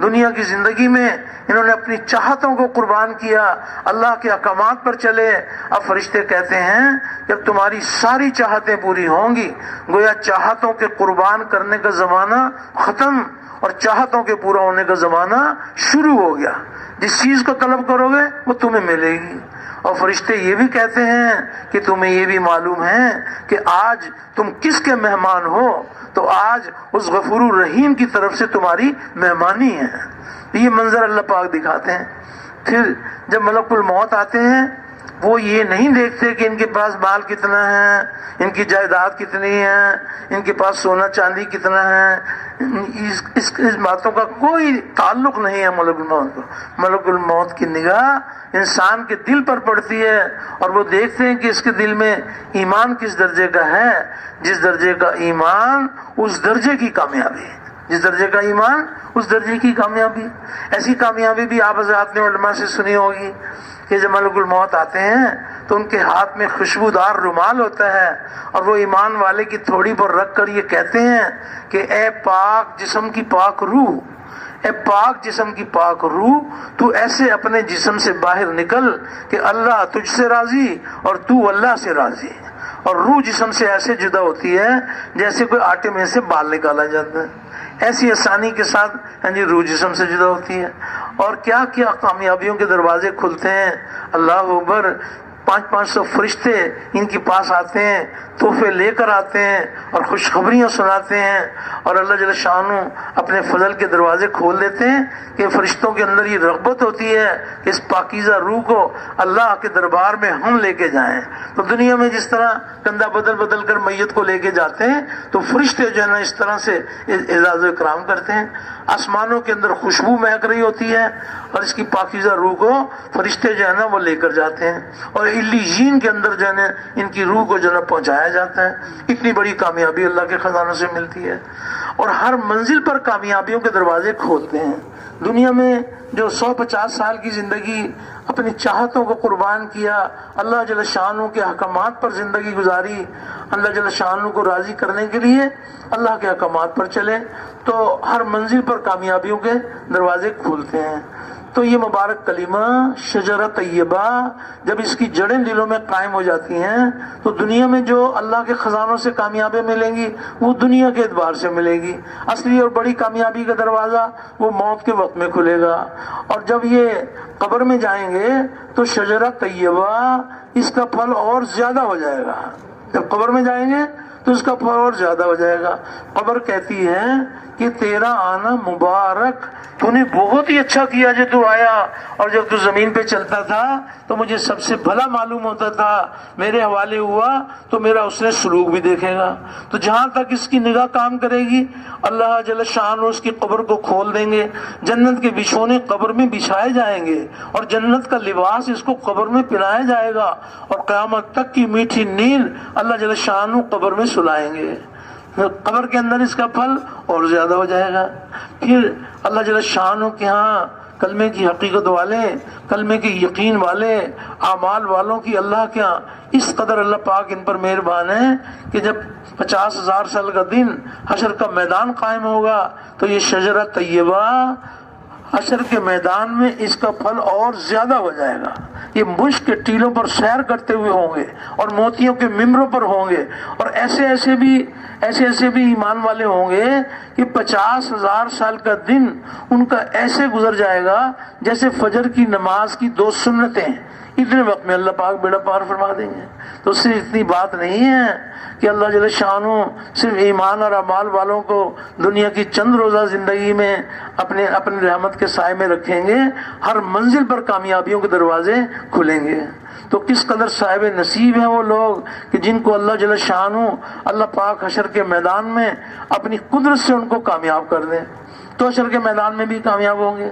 دنیا کی زندگی میں انہوں نے اپنی چاہتوں کو قربان کیا، اللہ کے احکامات پر چلے۔ اب فرشتے کہتے ہیں جب تمہاری ساری چاہتیں پوری ہوں گی، گویا چاہتوں کے قربان کرنے کا زمانہ ختم اور چاہتوں کے پورا ہونے کا زمانہ شروع ہو گیا۔ جس چیز کو طلب کرو گے وہ تمہیں ملے گی۔ اور فرشتے یہ بھی کہتے ہیں کہ تمہیں یہ بھی معلوم ہے کہ آج تم کس کے مہمان ہو، تو آج اس غفور الرحیم کی طرف سے تمہاری مہمانی ہے۔ یہ منظر اللہ پاک دکھاتے ہیں۔ پھر جب ملک الموت آتے ہیں وہ یہ نہیں دیکھتے کہ ان کے پاس مال کتنا ہے، ان کی جائیداد کتنی ہے، ان کے پاس سونا چاندی کتنا ہے، اس باتوں کا کوئی تعلق نہیں ہے ملک الموت کو۔ ملک الموت کی نگاہ انسان کے دل پر پڑتی ہے، اور وہ دیکھتے ہیں کہ اس کے دل میں ایمان کس درجے کا ہے۔ جس درجے کا ایمان اس درجے کی کامیابی، جس درجے کا ایمان اس درجے کی کامیابی۔ ایسی کامیابی بھی آپ حضرات نے علماء سے سنی ہوگی کہ جب ملک الموت آتے ہیں تو ان کے ہاتھ میں خوشبودار رومال ہوتا ہے، اور وہ ایمان والے کی تھوڑی پر رکھ کر یہ کہتے ہیں کہ اے پاک جسم کی پاک روح، اے پاک جسم کی پاک روح، تو ایسے اپنے جسم سے باہر نکل کہ اللہ تجھ سے راضی اور تو اللہ سے راضی۔ اور روح جسم سے ایسے جدا ہوتی ہے جیسے کوئی آٹے میں سے بال نکالا جاتا ہے، ایسی آسانی کے ساتھ روح جسم سے جدا ہوتی ہے۔ اور کیا کیا کامیابیوں کے دروازے کھلتے ہیں، اللہ اکبر۔ 500 فرشتے ان کے پاس آتے ہیں، تحفے لے کر آتے ہیں اور خوشخبریاں سناتے ہیں، اور اللہ جل شانہ اپنے فضل کے دروازے کھول دیتے ہیں کہ فرشتوں کے اندر یہ رغبت ہوتی ہے کہ اس پاکیزہ روح کو اللہ کے دربار میں ہم لے کے جائیں۔ تو دنیا میں جس طرح کندھا بدل بدل کر میت کو لے کے جاتے ہیں، تو فرشتے جو ہے نا اس طرح سے اعزاز و اکرام کرتے ہیں۔ آسمانوں کے اندر خوشبو مہک رہی ہوتی ہے، اور اس کی پاکیزہ روح کو فرشتے جو ہے نا وہ لے کر جاتے ہیں، اور علیین کے اندر جو ہے نا ان کی روح کو جو ہے نا پہنچایا جاتا ہے۔ اتنی بڑی کامیابی اللہ کے خزانوں سے ملتی ہے، اور ہر منزل پر کامیابیوں کے دروازے کھولتے ہیں۔ دنیا میں جو 150 سال کی زندگی اپنی چاہتوں کو قربان کیا، اللہ جل شانہ کے احکامات پر زندگی گزاری، اللہ جل شانہ کو راضی کرنے کے لیے اللہ کے احکامات پر چلے، تو ہر منزل پر کامیابیوں کے دروازے کھولتے ہیں۔ تو یہ مبارک کلمہ شجرہ طیبہ جب اس کی جڑیں دلوں میں قائم ہو جاتی ہیں تو دنیا میں جو اللہ کے خزانوں سے کامیابی ملیں گی وہ دنیا کے اعتبار سے ملے گی۔ اصلی اور بڑی کامیابی کا دروازہ وہ موت کے وقت میں کھلے گا، اور جب یہ قبر میں جائیں گے تو شجرہ طیبہ اس کا پھل اور زیادہ ہو جائے گا۔ جب قبر میں جائیں گے تو اس کا پھل اور زیادہ ہو جائے گا۔ قبر کہتی ہے کہ تیرا آنا مبارک، تو نے بہت ہی اچھا کیا جو تو آیا، اور جب تو زمین پہ چلتا تھا تو مجھے سب سے بھلا معلوم ہوتا تھا، میرے حوالے ہوا تو میرا اس نے سلوک بھی دیکھے گا۔ تو جہاں تک اس کی نگاہ کام کرے گی اللہ جل شانہ اس کی قبر کو کھول دیں گے، جنت کے بچھونے قبر میں بچھائے جائیں گے، اور جنت کا لباس اس کو قبر میں پہنایا جائے گا، اور قیامت تک کی میٹھی نیند اللہ جل شانہ قبر میں سلائیں گے۔ قبر کے اندر اس کا پھل اور زیادہ ہو جائے گا۔ پھر اللہ جل شانہ کے ہاں کلمے کی حقیقت والے، کلمے کے یقین والے، اعمال والوں کی اللہ کے ہاں اس قدر اللہ پاک ان پر مہربان ہے کہ جب 50,000 سال کا دن حشر کا میدان قائم ہوگا تو یہ شجرہ طیبہ حشر کے میدان میں اس کا پھل اور زیادہ ہو جائے گا. یہ مشک کے ٹیلوں پر سیر کرتے ہوئے ہوں گے اور موتیوں کے ممبروں پر ہوں گے, اور ایسے ایسے بھی ایمان والے ہوں گے کہ 50,000 سال کا دن ان کا ایسے گزر جائے گا جیسے فجر کی نماز کی 2 سنتیں. اتنے وقت میں اللہ پاک بیڑا پار فرما دیں گے. تو صرف اتنی بات نہیں ہے کہ اللہ جل شانہ صرف ایمان اور اعمال والوں کو دنیا کی چند روزہ زندگی میں اپنے رحمت کے سائے میں رکھیں گے, ہر منزل پر کامیابیوں کے دروازے کھلیں گے. تو کس قدر صاحب نصیب ہیں وہ لوگ کہ جن کو اللہ جل شانہ اللہ پاک حشر کے میدان میں اپنی قدرت سے ان کو کامیاب کر دیں. تو حشر کے میدان میں بھی کامیاب ہوں گے.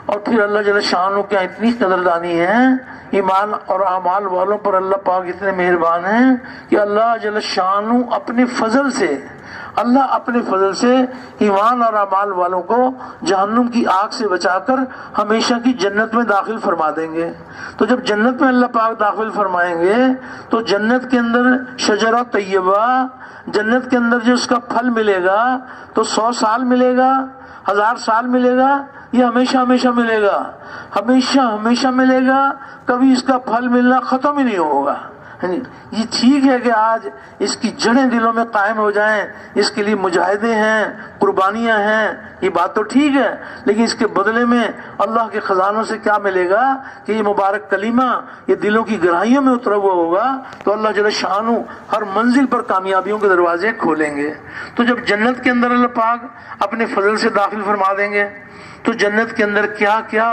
اور پھر اللہ جل شانہ کیا اتنی قدردانی ہے, ایمان اور اعمال والوں پر اللہ پاک اتنے مہربان ہیں کہ اللہ جل شانہ اپنے فضل سے ایمان اور اعمال والوں کو جہنم کی آگ سے بچا کر ہمیشہ کی جنت میں داخل فرما دیں گے. تو جب جنت میں اللہ پاک داخل فرمائیں گے تو جنت کے اندر شجرہ طیبہ, جنت کے اندر جو اس کا پھل ملے گا تو 100 سال ملے گا, 1000 سال ملے گا, یہ ہمیشہ ملے گا, ہمیشہ ملے گا. کبھی اس کا پھل ملنا ختم ہی نہیں ہوگا. یہ ٹھیک ہے کہ آج اس کی جڑیں دلوں میں قائم ہو جائیں, اس کے لیے مجاہدے ہیں, قربانیاں ہیں, یہ بات تو ٹھیک ہے, لیکن اس کے بدلے میں اللہ کے خزانوں سے کیا ملے گا کہ یہ مبارک کلمہ یہ دلوں کی گہرائیوں میں اترا ہوا ہوگا. تو اللہ جل شانہ ہر منزل پر کامیابیوں کے دروازے کھولیں گے. تو جب جنت کے اندر اللہ پاک اپنے فضل سے داخل فرما دیں گے تو جنت کے اندر کیا کیا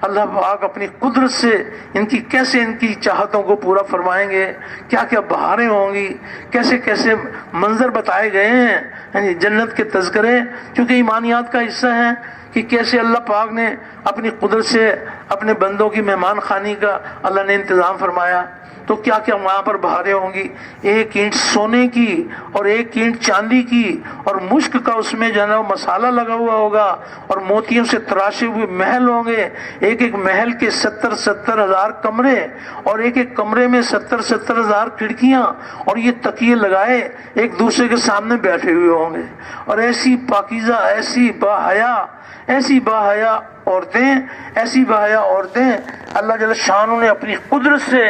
اللہ پاک اپنی قدرت سے ان کی چاہتوں کو پورا فرمائیں گے, کیا کیا بہاریں ہوں گی, کیسے منظر بتائے گئے ہیں. یعنی جنت کے تذکرے چونکہ ایمانیات کا حصہ ہیں کہ کیسے اللہ پاک نے اپنی قدرت سے اپنے بندوں کی مہمان خوانی کا اللہ نے انتظام فرمایا. تو کیا کیا وہاں پر بہاریں ہوں گی, 1 اینٹ سونے کی اور 1 اینٹ چاندی کی, اور مشک کا اس میں جو ہے نا مسالہ لگا ہوا ہوگا, اور موتیوں سے تراشے ہوئے محل ہوں گے. ایک محل کے 70 ہزار کمرے, اور ایک کمرے میں 70 ہزار کھڑکیاں, اور یہ تکیے لگائے ایک دوسرے کے سامنے بیٹھے ہوئے ہوں گے. اور ایسی پاکیزہ, ایسی باحیا عورتیں اللہ جل شانہ نے اپنی قدرت سے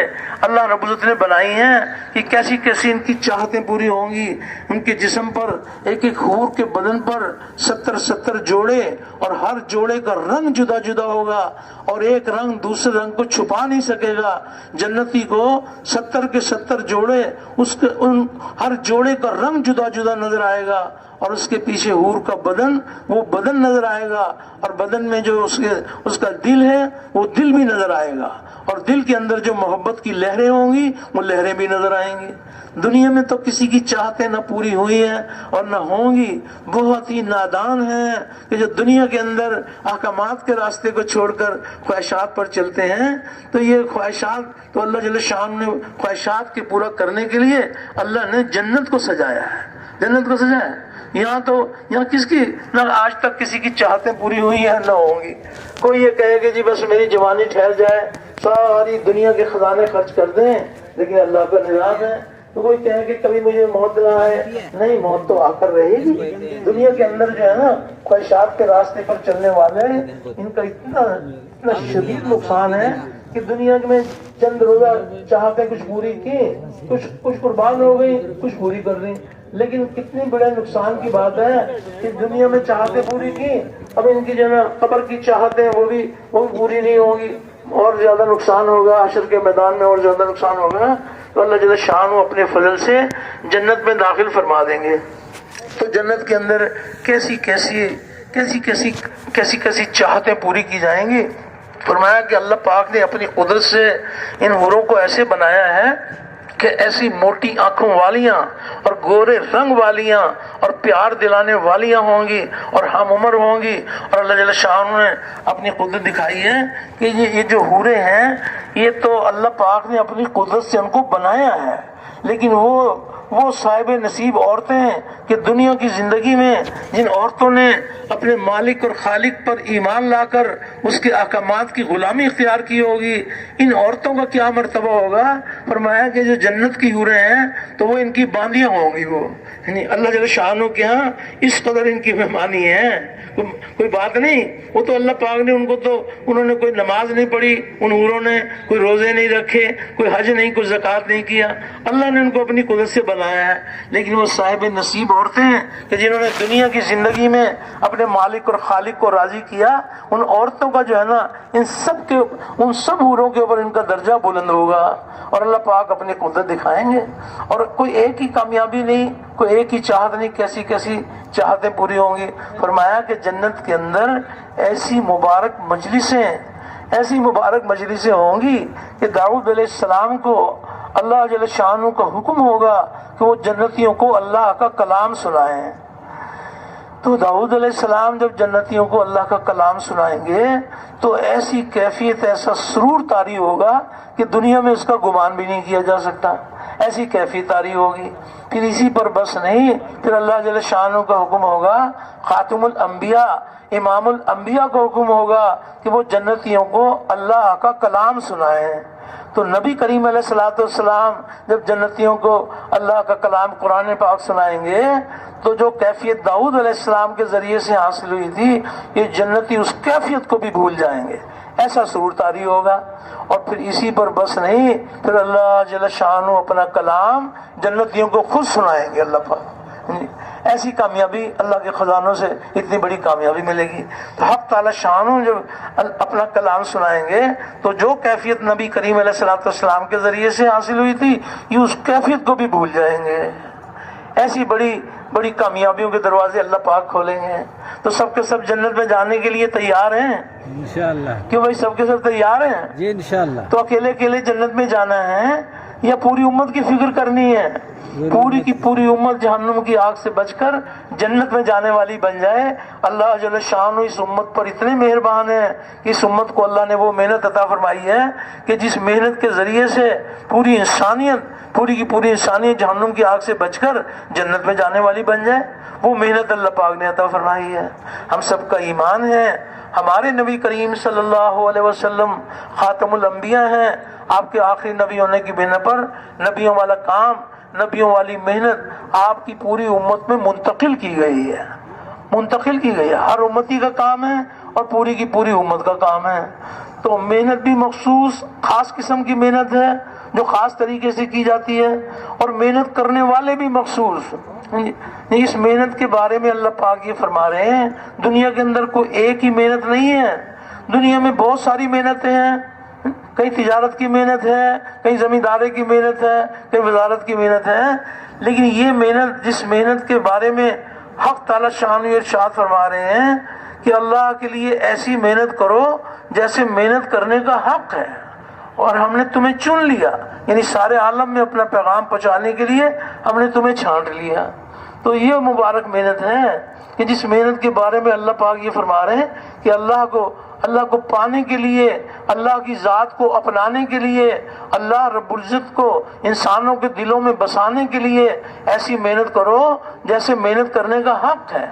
اللہ رب العزت نے بنائی ہیں کہ کیسی ان کی چاہتیں پوری ہوں گی. ان کے جسم پر ایک حور کے بدن پر 70 جوڑے, اور ہر جوڑے کا رنگ جدا ہوگا, اور ایک رنگ دوسرے رنگ کو چھپا نہیں سکے گا. جنتی کو 70 کے 70 جوڑے, ہر جوڑے کا رنگ جدا نظر آئے گا, اور اس کے پیچھے حور کا بدن نظر آئے گا, اور بدن میں جو اس کا دل ہے وہ دل بھی نظر آئے گا, اور دل کے اندر جو محبت کی لہریں ہوں گی وہ لہریں بھی نظر آئیں گی. دنیا میں تو کسی کی چاہتیں نہ پوری ہوئی ہیں اور نہ ہوں گی. بہت ہی نادان ہیں کہ جو دنیا کے اندر احکامات کے راستے کو چھوڑ کر خواہشات پر چلتے ہیں. تو یہ خواہشات تو اللہ جل شانہ نے خواہشات کے پورا کرنے کے لیے اللہ نے جنت کو سجایا ہے. یہاں کس کی نہ آج تک کسی کی چاہتیں پوری ہوئی ہیں نہ ہوں گی. کوئی یہ کہے کہ جی بس میری جوانی ٹھہر جائے, ساری دنیا کے خزانے خرچ کر دیں, لیکن اللہ کا نظام ہے. تو کوئی کہے کہ کبھی مجھے موت نہ آئے, نہیں, موت تو آ کر رہے گی. دنیا کے اندر جو ہے نا خواہشات کے راستے پر چلنے والے ان کا اتنا شدید نقصان ہے کہ دنیا میں چند روزہ چاہتیں کچھ پوری کی, کچھ قربان ہو گئی, کچھ پوری کر دی. لیکن کتنی بڑے نقصان کی بات ہے کہ دنیا میں چاہتیں پوری کی, اب ان کی جو ہے قبر کی چاہتیں وہ بھی پوری نہیں ہوگی, اور زیادہ نقصان ہوگا. حشر کے میدان میں اور زیادہ نقصان ہوگا. تو اللہ جل شانہ اپنے فضل سے جنت میں داخل فرما دیں گے. تو جنت کے اندر کیسی چاہتیں پوری کی جائیں گی. فرمایا کہ اللہ پاک نے اپنی قدرت سے ان حوروں کو ایسے بنایا ہے کہ ایسی موٹی آنکھوں والیاں اور گورے رنگ والیاں اور پیار دلانے والیاں ہوں گی اور ہم عمر ہوں گی. اور اللہ جل شانہ نے اپنی قدرت دکھائی ہے کہ یہ جو حوریں ہیں یہ تو اللہ پاک نے اپنی قدرت سے ان کو بنایا ہے, لیکن وہ وہ صاحب نصیب عورتیں ہیں کہ دنیا کی زندگی میں جن عورتوں نے اپنے مالک اور خالق پر ایمان لا کر اس کے احکامات کی غلامی اختیار کی ہوگی، ان عورتوں کا کیا مرتبہ ہوگا؟ فرمایا کہ جو جنت کی حوریں ہیں تو وہ ان کی باندیاں ہوں گی، وہ یعنی اللہ جل شانہ کے ہاں اس قدر ان کی مہمانی ہے، کوئی بات نہیں۔ وہ تو اللہ پاک نے ان کو تو انہوں نے کوئی نماز نہیں پڑھی، ان حوروں نے کوئی روزے نہیں رکھے، کوئی حج نہیں، کوئی زکوٰۃ نہیں کیا، اللہ نے ان کو اپنی قدرت سے بنایا ہے، لیکن وہ صاحب نصیب عورتیں ہیں کہ جنہوں نے دنیا کی زندگی میں اپنے مالک اور خالق کو راضی کیا، ان عورتوں کا جو ہے نا ان سب حوروں کے اوپر ان کا درجہ بلند ہوگا اور اللہ پاک اپنی قدرت دکھائیں گے۔ اور کوئی ایک ہی کامیابی نہیں، کوئی ایک ہی چاہت نہیں، کیسی کیسی چاہتیں پوری ہوں گی۔ فرمایا کہ جنت کے اندر ایسی مبارک مجلسیں ہوں گی کہ داؤد علیہ السلام کو اللہ جل شانہ کا حکم ہوگا کہ وہ جنتیوں کو اللہ کا کلام سنائیں۔ تو داؤد علیہ السلام جب جنتیوں کو اللہ کا کلام سنائیں گے تو ایسی کیفیت، ایسا سرور طاری ہوگا کہ دنیا میں اس کا گمان بھی نہیں کیا جا سکتا، ایسی کیفیت طاری ہوگی۔ پھر اسی پر بس نہیں، پھر اللہ جل شانہ کا حکم ہوگا، خاتم الانبیاء، امام الانبیاء کا حکم ہوگا کہ وہ جنتیوں کو اللہ کا کلام سنائیں۔ تو نبی کریم علیہ الصلوۃ والسلام جب جنتیوں کو اللہ کا کلام قرآن پاک سنائیں گے تو جو کیفیت داؤد علیہ السلام کے ذریعے سے حاصل ہوئی تھی، یہ جنتی اس کیفیت کو بھی بھول جائیں گے، ایسا سرور طاری ہوگا۔ اور پھر اسی پر بس نہیں، پھر اللہ جل شانہ اپنا کلام جنتیوں کو خود سنائیں گے اللہ پاک۔ ایسی کامیابی اللہ کے خزانوں سے اتنی بڑی کامیابی ملے گی۔ تو حق تعالی شانہ جب اپنا کلام سنائیں گے تو جو کیفیت نبی کریم علیہ الصلوۃ والسلام کے ذریعے سے حاصل ہوئی تھی، یہ اس کیفیت کو بھی بھول جائیں گے۔ ایسی بڑی بڑی کامیابیوں کے دروازے اللہ پاک کھولیں گے۔ تو سب کے سب جنت میں جانے کے لیے تیار ہیں انشاءاللہ؟ کیوں بھائی سب کے سب تیار ہیں؟ جی انشاءاللہ۔ تو اکیلے اکیلے جنت میں جانا ہے یا پوری امت کی فکر کرنی ہے؟ پوری کی پوری امت جہنم کی آگ سے بچ کر جنت میں جانے والی بن جائے۔ اللہ جل شانہ اس امت پر اتنے مہربان ہے کہ اس امت کو اللہ نے وہ محنت عطا فرمائی ہے کہ جس محنت کے ذریعے سے پوری کی پوری انسانیت جہنم کی آگ سے بچ کر جنت میں جانے والی بن جائے، وہ محنت اللہ پاک نے عطا فرمائی ہے۔ ہم سب کا ایمان ہے ہمارے نبی کریم صلی اللہ علیہ وسلم خاتم الانبیاء ہیں، آپ کے آخری نبی ہونے کی بنا پر نبیوں والا کام، نبیوں والی محنت آپ کی پوری امت میں منتقل کی گئی ہے، ہر امتی کا کام ہے اور پوری کی پوری امت کا کام ہے۔ تو محنت بھی مخصوص خاص قسم کی محنت ہے جو خاص طریقے سے کی جاتی ہے، اور محنت کرنے والے بھی مخصوص۔ اس محنت کے بارے میں اللہ پاک یہ فرما رہے ہیں، دنیا کے اندر کوئی ایک ہی محنت نہیں ہے، دنیا میں بہت ساری محنتیں ہیں، کئی تجارت کی محنت ہے، کئی زمینداری کی محنت ہے، کئی وزارت کی محنت ہے، لیکن یہ محنت، جس محنت کے بارے میں حق تعالی شانہ ارشاد فرما رہے ہیں کہ اللہ کے لیے ایسی محنت کرو جیسے محنت کرنے کا حق ہے، اور ہم نے تمہیں چن لیا، یعنی سارے عالم میں اپنا پیغام پہنچانے کے لیے ہم نے تمہیں چھانٹ لیا۔ تو یہ مبارک محنت ہے کہ جس محنت کے بارے میں اللہ پاک یہ فرما رہے ہیں کہ اللہ کو پانے کے لیے، اللہ کی ذات کو اپنانے کے لیے، اللہ رب العزت کو انسانوں کے دلوں میں بسانے کے لیے ایسی محنت کرو جیسے محنت کرنے کا حق ہے۔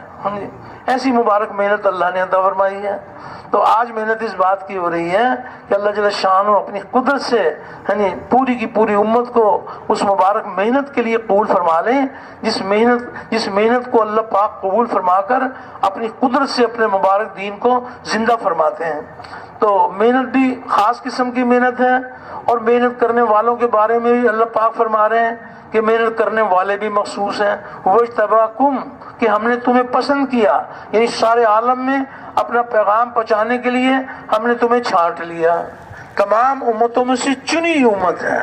ایسی مبارک محنت اللہ نے عطا فرمائی ہے۔ تو آج محنت اس بات کی ہو رہی ہے کہ اللہ جل شانہ اپنی قدرت سے یعنی پوری کی پوری امت کو اس مبارک محنت کے لیے قبول فرما لیں، جس محنت کو اللہ پاک قبول فرما کر اپنی قدرت سے اپنے مبارک دین کو زندہ فرماتے ہیں۔ تو محنت بھی خاص قسم کی محنت ہے، اور محنت کرنے والوں کے بارے میں بھی اللہ پاک فرما رہے ہیں کہ محنت کرنے والے بھی مخصوص ہیں۔ وَاجْتَبَاكُمْ، کہ ہم نے تمہیں پسند کیا، یعنی سارے عالم میں اپنا پیغام پہنچانے کے لیے ہم نے تمہیں چھانٹ لیا، تمام امتوں میں سے چنی امت ہے۔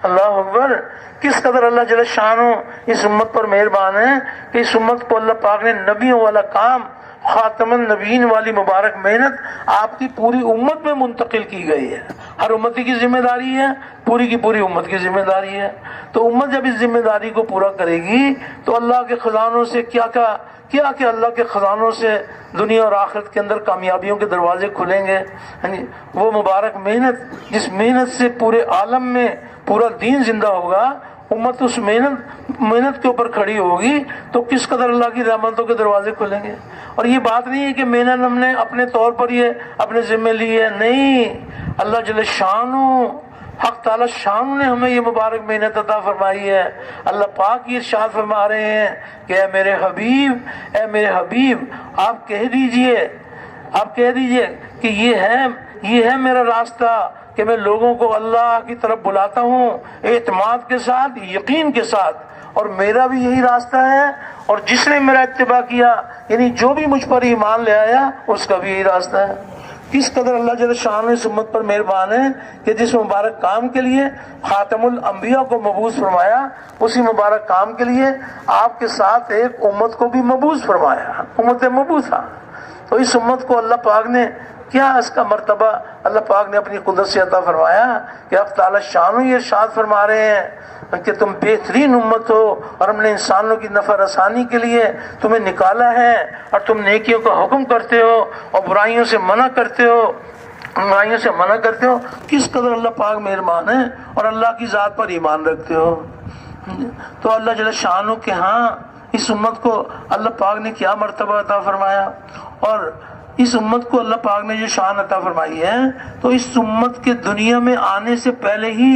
اللہ اکبر، کس قدر اللہ جل شانہ اس امت پر مہربان ہے کہ اس امت کو اللہ پاک نے نبیوں والا کام، خاتم النبیین والی مبارک محنت آپ کی پوری امت میں منتقل کی گئی ہے۔ ہر امتی کی ذمہ داری ہے، پوری کی پوری امت کی ذمہ داری ہے۔ تو امت جب اس ذمہ داری کو پورا کرے گی تو اللہ کے خزانوں سے کیا اللہ کے خزانوں سے دنیا اور آخرت کے اندر کامیابیوں کے دروازے کھلیں گے۔ یعنی وہ مبارک محنت، جس محنت سے پورے عالم میں پورا دین زندہ ہوگا، امت اس محنت کے اوپر کھڑی ہوگی تو کس قدر اللہ کی رحمتوں کے دروازے کھلیں گے۔ اور یہ بات نہیں ہے کہ محنت ہم نے اپنے طور پر یہ اپنے ذمہ لی ہے، نہیں، اللہ جل شانہ، حق تعالی شان نے ہمیں یہ مبارک محنت عطا فرمائی ہے۔ اللہ پاک یہ ارشاد فرما رہے ہیں کہ اے میرے حبیب آپ کہہ دیجئے کہ یہ ہے میرا راستہ، کہ میں لوگوں کو اللہ کی طرف بلاتا ہوں اعتماد کے ساتھ، یقین کے ساتھ، اور میرا بھی یہی راستہ ہے، اور جس نے میرا اتباع کیا یعنی جو بھی مجھ پر ایمان لے آیا اس کا بھی یہی راستہ ہے۔ کس قدر اللہ جل شانہ اس امت پر مہربان ہے کہ جس مبارک کام کے لیے خاتم الانبیاء کو مبعوث فرمایا، اسی مبارک کام کے لیے آپ کے ساتھ ایک امت کو بھی مبعوث فرمایا، امت مبعوثہ۔ تو اس امت کو اللہ پاک نے کیا اس کا مرتبہ اللہ پاک نے اپنی قدرت سے عطا فرمایا کہ اب تعالی شانہ یہ ارشاد فرما رہے ہیں کہ تم بہترین امت ہو، اور ہم نے انسانوں کی نفع رسانی کے لیے تمہیں نکالا ہے، اور تم نیکیوں کا حکم کرتے ہو اور برائیوں سے منع کرتے ہو۔ کس قدر اللہ پاک مہربان ہے اور اللہ کی ذات پر ایمان رکھتے ہو۔ تو اللہ جل شانہ کے ہاں اس امت کو اللہ پاک نے کیا مرتبہ عطا فرمایا، اور اس امت کو اللہ پاک نے جو شان عطا فرمائی ہے، تو اس امت کے دنیا میں آنے سے پہلے ہی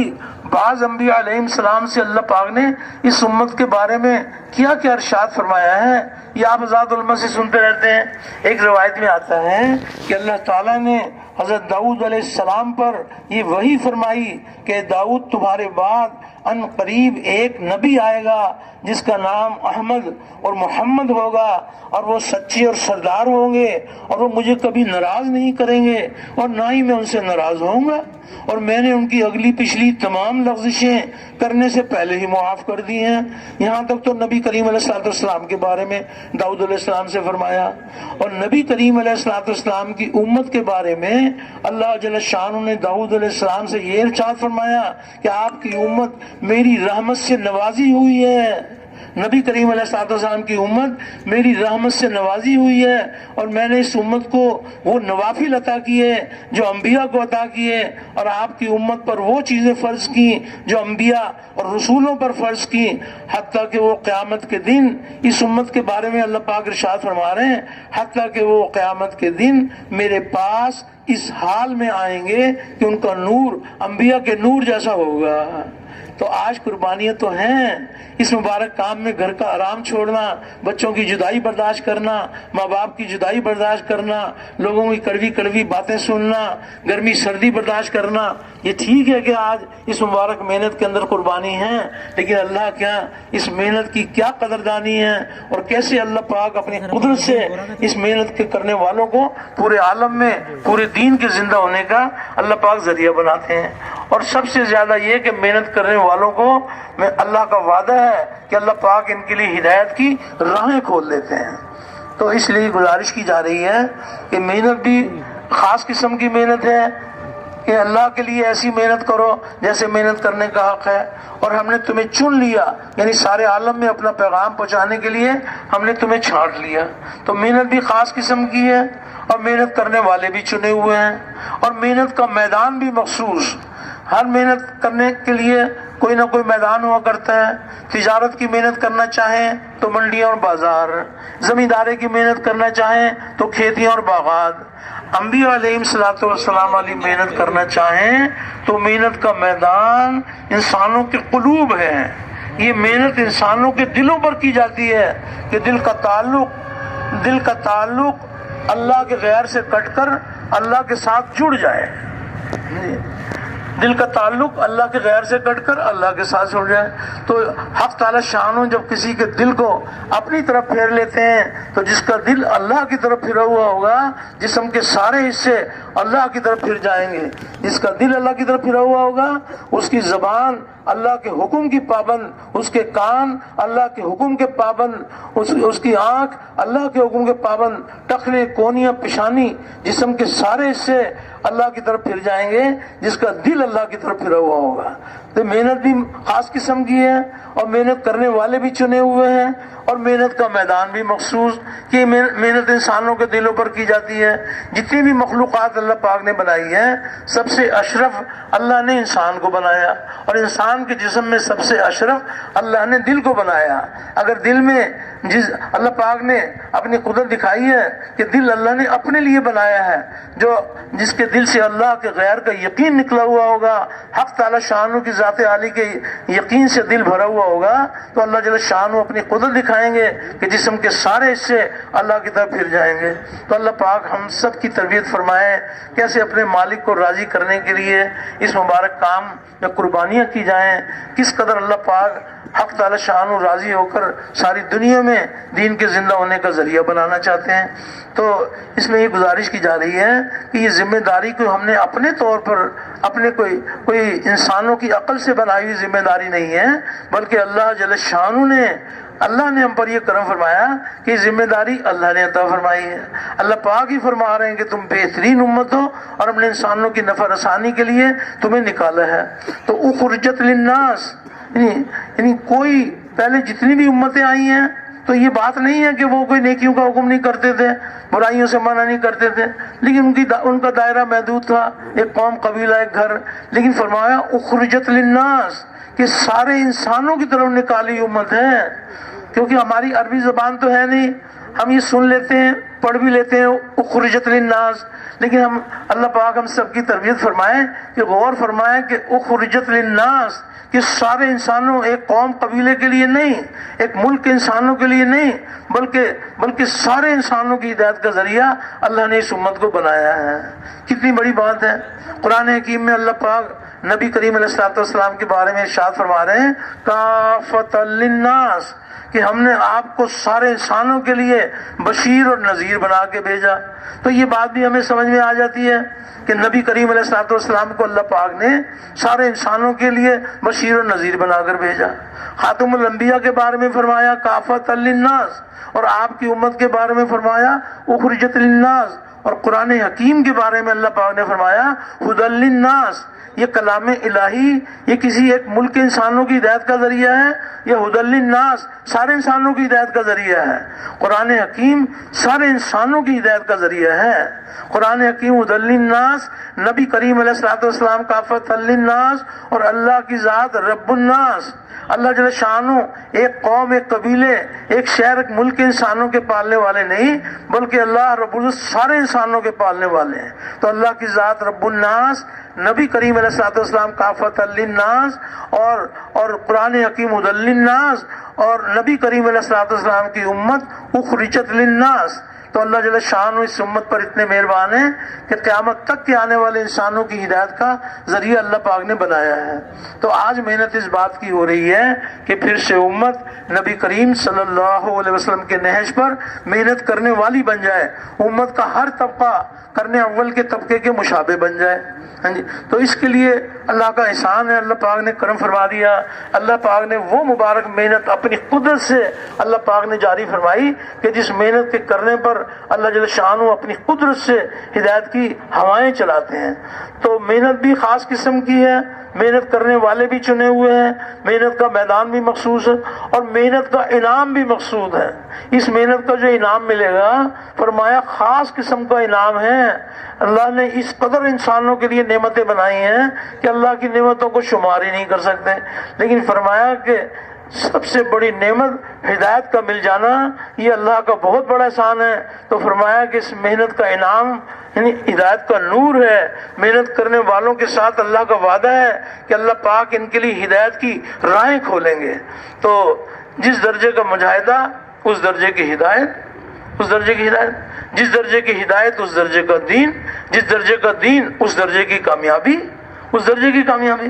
بعض انبیاء علیہ السلام سے اللہ پاک نے اس امت کے بارے میں کیا کیا ارشاد فرمایا ہے، یہ آپ حضرات علماء سے سنتے رہتے ہیں۔ ایک روایت میں آتا ہے کہ اللہ تعالیٰ نے حضرت داؤد علیہ السلام پر یہ وحی فرمائی کہ داؤد تمہارے بعد ان قریب ایک نبی آئے گا جس کا نام احمد اور محمد ہوگا، اور وہ سچے اور سردار ہوں گے، اور وہ مجھے کبھی ناراض نہیں کریں گے اور نہ ہی میں ان سے ناراض ہوں گا، اور میں نے ان کی اگلی پچھلی تمام لغزشیں کرنے سے پہلے ہی معاف کر دی ہیں۔ یہاں تک تو نبی کریم علیہ السلام کے بارے میں داؤد علیہ السلام سے فرمایا، اور نبی کریم علیہ السلام کی امت کے بارے میں اللہ جل شانہ نے داؤد علیہ السلام سے یہ ارشاد فرمایا کہ آپ کی امت میری رحمت سے نوازی ہوئی ہے، نبی کریم علیہ السلام کی امت میری رحمت سے نوازی ہوئی ہے، اور میں نے اس امت کو وہ نوافل عطا کیے جو انبیاء کو عطا کیے، اور آپ کی امت پر وہ چیزیں فرض کی جو انبیاء اور رسولوں پر فرض کی، حتیٰ کہ وہ قیامت کے دن اس امت کے بارے میں اللہ پاک ارشاد فرما رہے ہیں، حتیٰ کہ وہ قیامت کے دن میرے پاس اس حال میں آئیں گے کہ ان کا نور انبیاء کے نور جیسا ہوگا۔ تو آج قربانیاں تو ہیں، اس مبارک کام میں گھر کا آرام چھوڑنا، بچوں کی جدائی برداشت کرنا، ماں باپ کی جدائی برداشت کرنا، لوگوں کی کڑوی کڑوی باتیں سننا، گرمی سردی برداشت کرنا، یہ ٹھیک ہے کہ آج اس مبارک محنت کے اندر قربانی ہے، لیکن اللہ کیا اس محنت کی کیا قدردانی ہے، اور کیسے اللہ پاک اپنی قدرت سے اس محنت کے کرنے والوں کو پورے عالم میں پورے دین کے زندہ ہونے کا اللہ پاک ذریعہ بناتے ہیں۔ اور سب سے زیادہ یہ کہ محنت کرنے والوں کو اللہ کا وعدہ ہے کہ اللہ پاک ان کے لیے ہدایت کی راہیں کھول دیتے ہیں۔ تو اس لیے گزارش کی جا رہی ہے کہ محنت بھی خاص قسم کی محنت ہے کہ اللہ کے لیے ایسی محنت کرو جیسے محنت کرنے کا حق ہے، اور ہم نے تمہیں چن لیا، یعنی سارے عالم میں اپنا پیغام پہنچانے کے لیے ہم نے تمہیں چھانٹ لیا۔ تو محنت بھی خاص قسم کی ہے، اور محنت کرنے والے بھی چنے ہوئے ہیں، اور محنت کا میدان بھی مخصوص۔ ہر محنت کرنے کے لیے کوئی نہ کوئی میدان ہوا کرتا ہے۔ تجارت کی محنت کرنا چاہیں تو منڈیاں اور بازار، زمینداری کی محنت کرنا چاہیں تو کھیتیاں اور باغات، انبیاء علیہ السلام والی محنت کرنا چاہیں تو محنت کا میدان انسانوں کے قلوب ہے۔ یہ محنت انسانوں کے دلوں پر کی جاتی ہے کہ دل کا تعلق اللہ کے غیر سے کٹ کر اللہ کے ساتھ جڑ جائے، دل کا تعلق اللہ کے غیر سے کٹ کر اللہ کے ساتھ جڑ جائے۔ تو حق تعالی شانہ جب کسی کے دل کو اپنی طرف پھیر لیتے ہیں تو جس کا دل اللہ کی طرف پھرا ہوا ہوگا، جسم کے سارے حصے اللہ کی طرف پھر جائیں گے۔ جس کا دل اللہ کی طرف پھرا ہوا ہوگا، اس کی زبان اللہ کے حکم کی پابند، اس کے کان اللہ کے حکم کے پابند، اس کی آنکھ اللہ کے حکم کے پابند، ٹخنے، کونیاں، پیشانی، جسم کے سارے حصے اللہ کی طرف پھر جائیں گے جس کا دل اللہ کی طرف پھرا ہوا ہوگا۔ تو محنت بھی خاص قسم کی ہے اور محنت کرنے والے بھی چنے ہوئے ہیں، اور محنت کا میدان بھی مخصوص کہ محنت انسانوں کے دلوں پر کی جاتی ہے۔ جتنی بھی مخلوقات اللہ پاک نے بنائی ہیں، سب سے اشرف اللہ نے انسان کو بنایا، اور انسان کے جسم میں سب سے اشرف اللہ نے دل کو بنایا۔ اگر دل میں اللہ پاک نے اپنی قدرت دکھائی ہے کہ دل اللہ نے اپنے لیے بنایا ہے، جس کے دل سے اللہ کے غیر کا یقین نکلا ہوا ہوگا، حق تعالی شانہ کی ذات عالی کے یقین سے دل بھرا ہوا ہوگا، تو اللہ جل شانہ اپنی قدرت دکھائیں گے کہ جسم کے سارے حصے اللہ کی طرف پھر جائیں گے۔ تو اللہ پاک ہم سب کی تربیت فرمائے کیسے اپنے مالک کو راضی کرنے کے لیے اس مبارک کام میں قربانیاں کی جائیں، کس قدر اللہ پاک حق تعالی شانہ راضی ہو کر ساری دنیا میں دین کے زندہ ہونے کا ذریعہ بنانا چاہتے ہیں۔ تو اس میں یہ گزارش کی جا رہی ہے کہ یہ ذمہ داری کو ہم نے اپنے طور پر اپنے کوئی انسانوں کی عقل سے بنائی ہوئی ذمہ داری نہیں ہے، بلکہ اللہ جل شانہ نے ہم پر یہ کرم فرمایا کہ ذمہ داری اللہ نے عطا فرمائی ہے۔ اللہ پاک ہی فرما رہے ہیں کہ تم بہترین امت ہو اور ہم نے انسانوں کی نفع رسانی کے لیے تمہیں نکالا ہے۔ تو اخرجت للناس، یعنی کوئی پہلے جتنی بھی امتیں آئی ہیں تو یہ بات نہیں ہے کہ وہ کوئی نیکیوں کا حکم نہیں کرتے تھے، برائیوں سے منع نہیں کرتے تھے، لیکن ان کا دائرہ محدود تھا، ایک قوم، قبیلہ، ایک گھر۔ لیکن فرمایا اخرجت للناس کہ سارے انسانوں کی طرف نکالی امت ہے، کیونکہ ہماری عربی زبان تو ہے نہیں، ہم یہ سن لیتے ہیں، پڑھ بھی لیتے ہیں اخرجت للناس، لیکن اللہ پاک ہم سب کی تربیت فرمائے کہ غور فرمائے کہ اخرجت للناس کہ سارے انسانوں، ایک قوم قبیلے کے لیے نہیں، ایک ملک کے انسانوں کے لیے نہیں، بلکہ سارے انسانوں کی ہدایت کا ذریعہ اللہ نے اس امت کو بنایا ہے۔ کتنی بڑی بات ہے۔ قرآن حکیم میں اللہ پاک نبی کریم علیہ الصلوۃ والسلام کے بارے میں ارشاد فرما رہے ہیں کافۃ للناس کہ ہم نے آپ کو سارے انسانوں کے لیے بشیر اور نذیر بنا کے بھیجا۔ تو یہ بات بھی ہمیں سمجھ میں آ جاتی ہے کہ نبی کریم علیہ الصلوۃ والسلام کو اللہ پاک نے سارے انسانوں کے لیے بشیر اور نذیر بنا کر بھیجا۔ خاتم الانبیاء کے بارے میں فرمایا کافۃ للناس، اور آپ کی امت کے بارے میں فرمایا اخرجت للناس، اور قرآن حکیم کے بارے میں اللہ پاک نے فرمایا ھدی للناس۔ یہ کلام الہی یہ کسی ایک ملک کے انسانوں کی ہدایت کا ذریعہ ہے، یہ ھدی للناس سارے انسانوں کی ہدایت کا ذریعہ ہے۔ قرآن حکیم سارے انسانوں کی ہدایت کا ذریعہ ہے۔ قرآن حکیم ھدی للناس، نبی کریم علیہ الصلوۃ والسلام کافۃ للناس، اور اللہ کی ذات رب الناس، اللہ جل شانہ ایک قوم، ایک قبیلے، ایک شہر، ایک ملک کے انسانوں کے پالنے والے نہیں، بلکہ اللہ رب العزت سارے انسانوں کے پالنے والے ہیں۔ تو اللہ کی ذات رب الناس، نبی کریم علیہ الصلوۃ والسلام کافۃ للناس، اور قرآن حکیم ھدی للناس، اور نبی کریم علیہ الصلوۃ والسلام کی امت اخرجت للناس۔ تو اللہ جل شانہ اس امت پر اتنے مہربان ہیں کہ قیامت تک کے آنے والے انسانوں کی ہدایت کا ذریعہ اللہ پاک نے بنایا ہے۔ تو آج محنت اس بات کی ہو رہی ہے کہ پھر سے امت نبی کریم صلی اللہ علیہ وسلم کے نہج پر محنت کرنے والی بن جائے، امت کا ہر طبقہ کرنے اول کے طبقے کے مشابہ بن جائے۔ ہاں جی، تو اس کے لیے اللہ کا احسان ہے، اللہ پاک نے کرم فرما دیا۔ اللہ پاک نے وہ مبارک محنت اپنی قدرت سے اللہ پاک نے جاری فرمائی کہ جس محنت کے کرنے پر اللہ جل شانہ اپنی قدرت سے ہدایت کی ہوائیں چلاتے ہیں۔ تو محنت بھی خاص قسم کی ہے، محنت کرنے والے بھی چنے ہوئے ہیں، محنت کا میدان بھی مخصوص ہے، اور محنت کا انعام بھی مقصود ہے۔ اس محنت کا جو انعام ملے گا فرمایا خاص قسم کا انعام ہے۔ اللہ نے اس قدر انسانوں کے لیے نعمتیں بنائی ہیں کہ اللہ کی نعمتوں کو شمار ہی نہیں کر سکتے، لیکن فرمایا کہ سب سے بڑی نعمت ہدایت کا مل جانا یہ اللہ کا بہت بڑا احسان ہے۔ تو فرمایا کہ اس محنت کا انعام یعنی ہدایت کا نور ہے۔ محنت کرنے والوں کے ساتھ اللہ کا وعدہ ہے کہ اللہ پاک ان کے لیے ہدایت کی راہیں کھولیں گے۔ تو جس درجے کا مجاہدہ اس درجے کی ہدایت، اس درجے کی ہدایت، جس درجے کی ہدایت اس درجے کا دین، جس درجے کا دین اس درجے کی کامیابی، اس درجے کی کامیابی،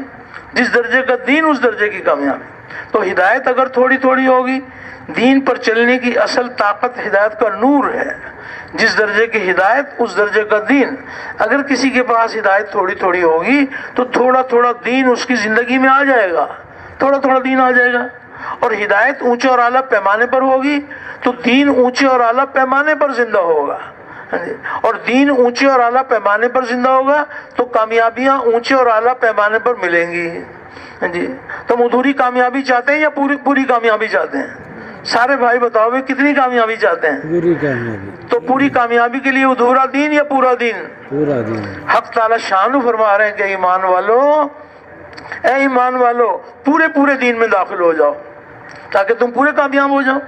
جس درجے کا دین اس درجے کی کامیابی۔ تو ہدایت اگر تھوڑی تھوڑی ہوگی، دین پر چلنے کی اصل طاقت ہدایت کا نور ہے۔ جس درجے کی ہدایت اس درجے کا دین۔ اگر کسی کے پاس ہدایت تھوڑی تھوڑی ہوگی تو تھوڑا تھوڑا دین اس کی زندگی میں آ جائے گا، تھوڑا تھوڑا دین آ جائے گا۔ اور ہدایت اونچے اور اعلیٰ پیمانے پر ہوگی تو دین اونچے اور اعلیٰ پیمانے پر زندہ ہوگا، اور دین اونچے اور اعلیٰ پیمانے پر زندہ ہوگا تو کامیابیاں اونچے اور اعلیٰ پیمانے پر ملیں گی۔ جی تم ادھوری کامیابی چاہتے ہیں یا پوری کامیابی چاہتے ہیں؟ سارے بھائی بتاؤ بھائی کتنی کامیابی چاہتے ہیں؟ پوری کامیابی. تو پوری کامیابی کے لیے ادھورا دین یا پورا دین؟ پورا دین. حق تعالی شان فرما رہے ہیں کہ ایمان والو، اے ایمان والو پورے دین میں داخل ہو جاؤ تاکہ تم پورے کامیاب ہو جاؤ.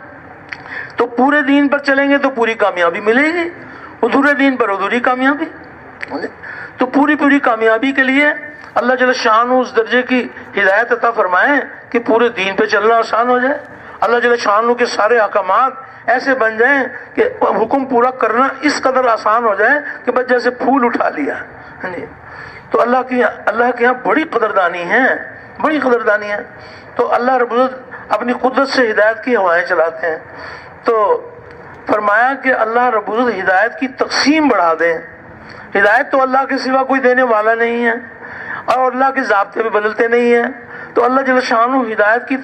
تو پورے دین پر چلیں گے تو پوری کامیابی ملے گی، ادھورے دین پر ادھوری کامیابی. تو پوری کامیابی کے لیے اللہ جل شانہ اس درجے کی ہدایت عطا فرمائیں کہ پورے دین پہ چلنا آسان ہو جائے. اللہ جل شانہ کے سارے احکامات ایسے بن جائیں کہ حکم پورا کرنا اس قدر آسان ہو جائے کہ بس جیسے پھول اٹھا لیا. تو اللہ کے یہاں بڑی قدردانی ہے. تو اللہ رب العزت اپنی قدرت سے ہدایت کی ہوائیں چلاتے ہیں. تو فرمایا کہ اللہ رب العزت ہدایت کی تقسیم بڑھا دیں. ہدایت تو اللہ کے سوا کوئی دینے والا نہیں ہے اور اللہ کے ضابطے بھی بدلتے نہیں ہیں. تو اللہ جل شانہ ہدایت کی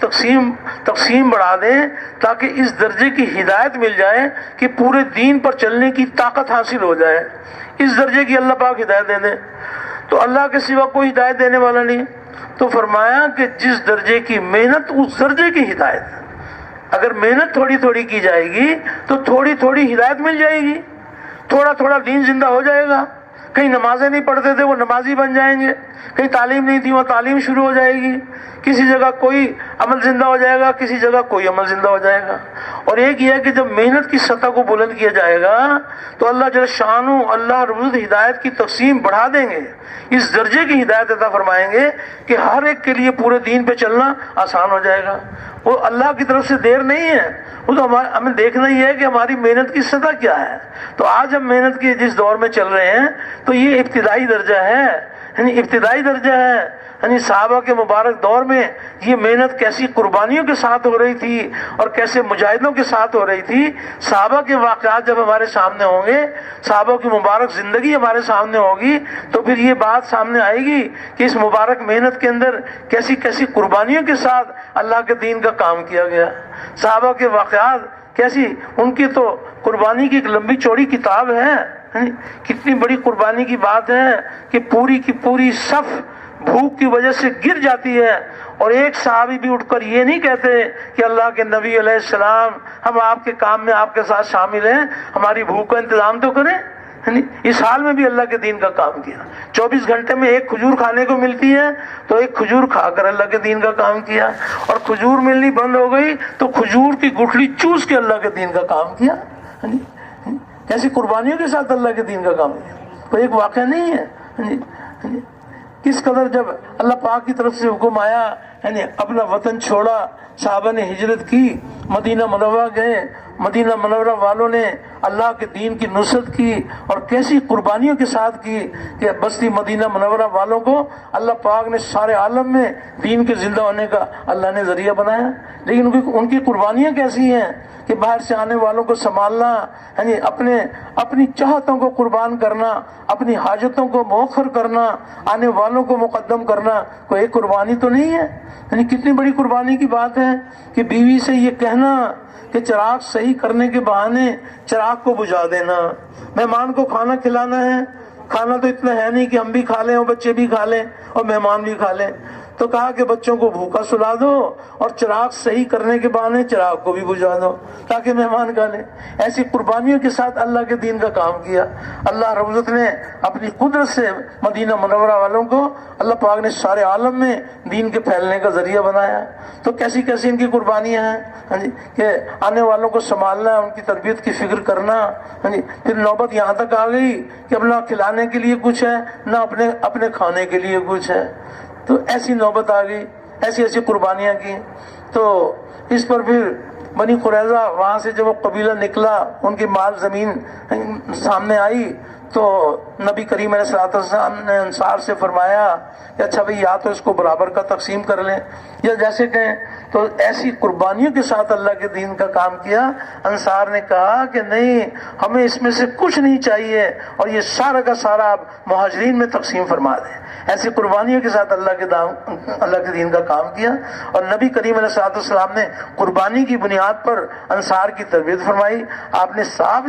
تقسیم بڑھا دیں تاکہ اس درجے کی ہدایت مل جائے کہ پورے دین پر چلنے کی طاقت حاصل ہو جائے. اس درجے کی اللہ پاک ہدایت دے دیں. تو اللہ کے سوا کوئی ہدایت دینے والا نہیں. تو فرمایا کہ جس درجے کی محنت اس درجے کی ہدایت. اگر محنت تھوڑی کی جائے گی تو تھوڑی ہدایت مل جائے گی. تھوڑا دین زندہ ہو جائے گا. کہیں نمازیں نہیں پڑھتے تھے وہ نمازی بن جائیں گے، کہیں تعلیم نہیں تھی وہ تعلیم شروع ہو جائے گی، کسی جگہ کوئی عمل زندہ ہو جائے گا، کسی جگہ کوئی عمل زندہ ہو جائے گا. اور ایک یہ ہے کہ جب محنت کی سطح کو بلند کیا جائے گا تو اللہ جل شانہ اللہ رب العزت ہدایت کی تقسیم بڑھا دیں گے. اس درجے کی ہدایت عطا فرمائیں گے کہ ہر ایک کے لیے پورے دین پہ چلنا آسان ہو جائے گا. وہ اللہ کی طرف سے دیر نہیں ہے، وہ تو ہمیں دیکھنا ہی ہے کہ ہماری محنت کی سطح کیا ہے. تو آج ہم محنت کے جس دور میں چل رہے ہیں تو یہ ابتدائی درجہ ہے، یعنی صحابہ کے مبارک دور میں یہ محنت کیسی قربانیوں کے ساتھ ہو رہی تھی اور کیسے مجاہدوں کے ساتھ ہو رہی تھی. صحابہ کے واقعات جب ہمارے سامنے ہوں گے، صحابہ کی مبارک زندگی ہمارے سامنے ہوگی تو پھر یہ بات سامنے آئے گی کہ اس مبارک محنت کے اندر کیسی قربانیوں کے ساتھ اللہ کے دین کا کام کیا گیا. صحابہ کے واقعات کیسی، ان کی تو قربانی کی ایک لمبی چوڑی کتاب ہے. کتنی بڑی قربانی کی بات ہے کہ پوری صف بھوک کی وجہ سے گر جاتی ہے اور ایک صحابی بھی اٹھ کر یہ نہیں کہتے کہ اللہ کے نبی علیہ السلام ہم آپ کے کام میں آپ کے ساتھ شامل ہیں، ہماری بھوک کا انتظام تو کریں. اس حال میں بھی اللہ کے دین کا کام کیا. 24 گھنٹے میں ایک کھجور کھانے کو ملتی ہے تو ایک کھجور کھا کر اللہ کے دین کا کام کیا، اور کھجور ملنی بند ہو گئی تو کھجور کی گٹھلی چوس کے اللہ کے دین کا کام کیا. کیسی قربانیوں کے ساتھ اللہ کے دین کا کام کیا. کوئی ایک واقعہ نہیں ہے. کس قدر جب اللہ پاک کی طرف سے حکم آیا، اپنا وطن چھوڑا، صحابہ نے ہجرت کی، مدینہ منورہ گئے، مدینہ منورہ والوں نے اللہ کے دین کی نصرت کی اور کیسی قربانیوں کے ساتھ کی کہ بستی مدینہ منورہ والوں کو اللہ پاک نے سارے عالم میں دین کے زندہ ہونے کا اللہ نے ذریعہ بنایا. لیکن ان کی قربانیاں کیسی ہیں کہ باہر سے آنے والوں کو سنبھالنا، اپنی چاہتوں کو قربان کرنا، اپنی حاجتوں کو مؤخر کرنا، آنے والوں کو مقدم کرنا، کوئی ایک قربانی تو نہیں ہے. کتنی بڑی قربانی کی بات ہے کہ بیوی سے یہ کہنا کہ چراغ صحیح کرنے کے بہانے چراغ کو بجھا دینا. مہمان کو کھانا کھلانا ہے، کھانا تو اتنا ہے نہیں کہ ہم بھی کھا لیں اور بچے بھی کھا لیں اور مہمان بھی کھا لیں. تو کہا کہ بچوں کو بھوکا سلا دو اور چراغ صحیح کرنے کے بہانے چراغ کو بھی بجھا دو تاکہ مہمان کھا لیں. ایسی قربانیوں کے ساتھ اللہ کے دین کا کام کیا. اللہ رب العزت نے اپنی قدرت سے مدینہ منورہ والوں کو اللہ پاک نے سارے عالم میں دین کے پھیلنے کا ذریعہ بنایا. تو کیسی ان کی قربانیاں ہیں کہ آنے والوں کو سنبھالنا، ان کی تربیت کی فکر کرنا. پھر نوبت یہاں تک آ گئی کہ اب نہ کھلانے کے لیے کچھ ہے نہ اپنے کھانے کے لیے کچھ ہے. تو ایسی نوبت آ گئی، ایسی قربانیاں کی. تو اس پر پھر بنی قریظہ وہاں سے جب وہ قبیلہ نکلا، ان کی مال زمین سامنے آئی تو نبی کریم علیہ السلام نے انصار سے فرمایا کہ اچھا بھئی یا تو اس کو برابر کا تقسیم کر لیں یا جیسے کہیں. تو ایسی قربانیوں کے ساتھ اللہ کے دین کا کام کیا. انصار نے کہا کہ نہیں، ہمیں اس میں سے کچھ نہیں چاہیے اور یہ سارا کا سارا آپ مہاجرین میں تقسیم فرما دیں. ایسی قربانیوں کے ساتھ اللہ کے دین کا کام کیا. اور نبی کریم علیہ السلام نے قربانی کی بنیاد پر انصار کی تربیت فرمائی. آپ نے صاف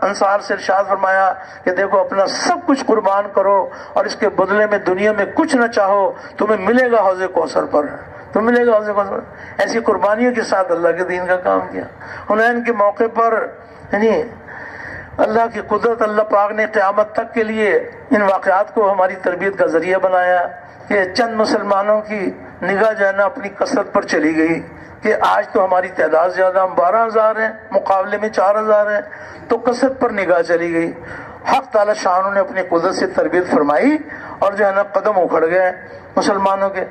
انصار سے ارشاد فرمایا کہ دیکھو اپنا سب کچھ قربان کرو اور اس کے بدلے میں دنیا میں کچھ نہ چاہو، تمہیں ملے گا حوض کوثر پر، تمہیں ملے گا حوض کوثر پر۔ ایسی قربانیوں کے ساتھ اللہ کے دین کا کام کیا۔ حنین کے موقع پر یعنی اللہ کی قدرت، اللہ پاک نے قیامت تک کے لیے ان واقعات کو ہماری تربیت کا ذریعہ بنایا کہ چند مسلمانوں کی نگاہ جو ہے نا اپنی کثرت پر چلی گئی کہ آج تو ہماری تعداد زیادہ، ہم 12,000 ہیں، مقابلے میں 4,000 ہیں، تو کثرت پر نگاہ چلی گئی۔ حق تعالی شانوں نے اپنی قدرت سے تربیت فرمائی اور جو ہے نا قدم اکھڑ گئے مسلمانوں کے،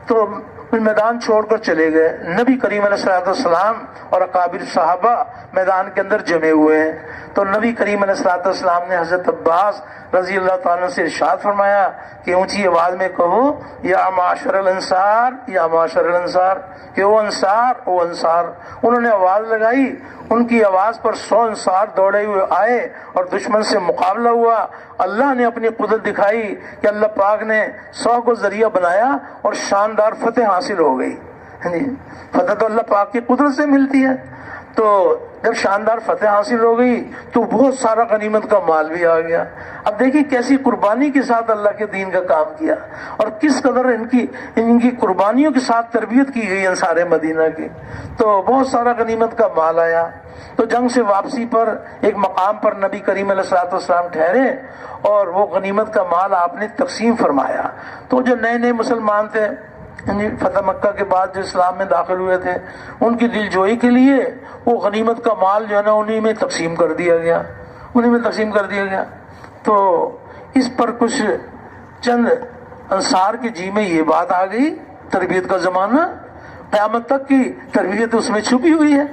تو میدان چھوڑ کر چلے گئے۔ نبی کریم علیہ السلام اور اکابر صحابہ میدان کے اندر جمے ہوئے ہیں، تو نبی کریم علیہ السلام نے حضرت عباس رضی اللہ تعالیٰ سے ارشاد فرمایا کہ اونچی آواز میں کہو یا معاشر الانصار، یا معاشر الانصار، کہ او انصار، او انصار۔ انہوں نے آواز لگائی، ان کی آواز پر 100 انصار دوڑے ہوئے آئے اور دشمن سے مقابلہ ہوا۔ اللہ نے اپنی قدرت دکھائی کہ اللہ پاک نے 100 کو ذریعہ بنایا اور شاندار فتح حاصل ہو گئی۔ فتح تو اللہ پاک کی قدرت سے ملتی ہے، تو جب شاندار فتح حاصل ہو گئی تو بہت سارا غنیمت کا مال بھی آ گیا۔ اب دیکھیے کیسی قربانی کے ساتھ اللہ کے دین کا کام کیا اور کس قدر ان کی قربانیوں کے ساتھ تربیت کی گئی انصار مدینہ کی، تو بہت سارا غنیمت کا مال آیا۔ تو جنگ سے واپسی پر ایک مقام پر نبی کریم علیہ السلام ٹھہرے اور وہ غنیمت کا مال آپ نے تقسیم فرمایا۔ تو جو نئے نئے مسلمان تھے، فتح مکہ کے بعد جو اسلام میں داخل ہوئے تھے، ان کی دل جوئی کے لیے وہ غنیمت کا مال جو ہے نا انہی میں تقسیم کر دیا گیا۔ تو اس پر کچھ چند انصار کے جی میں یہ بات آ گئی، تربیت کا زمانہ، قیامت تک کی تربیت اس میں چھپی ہوئی ہے۔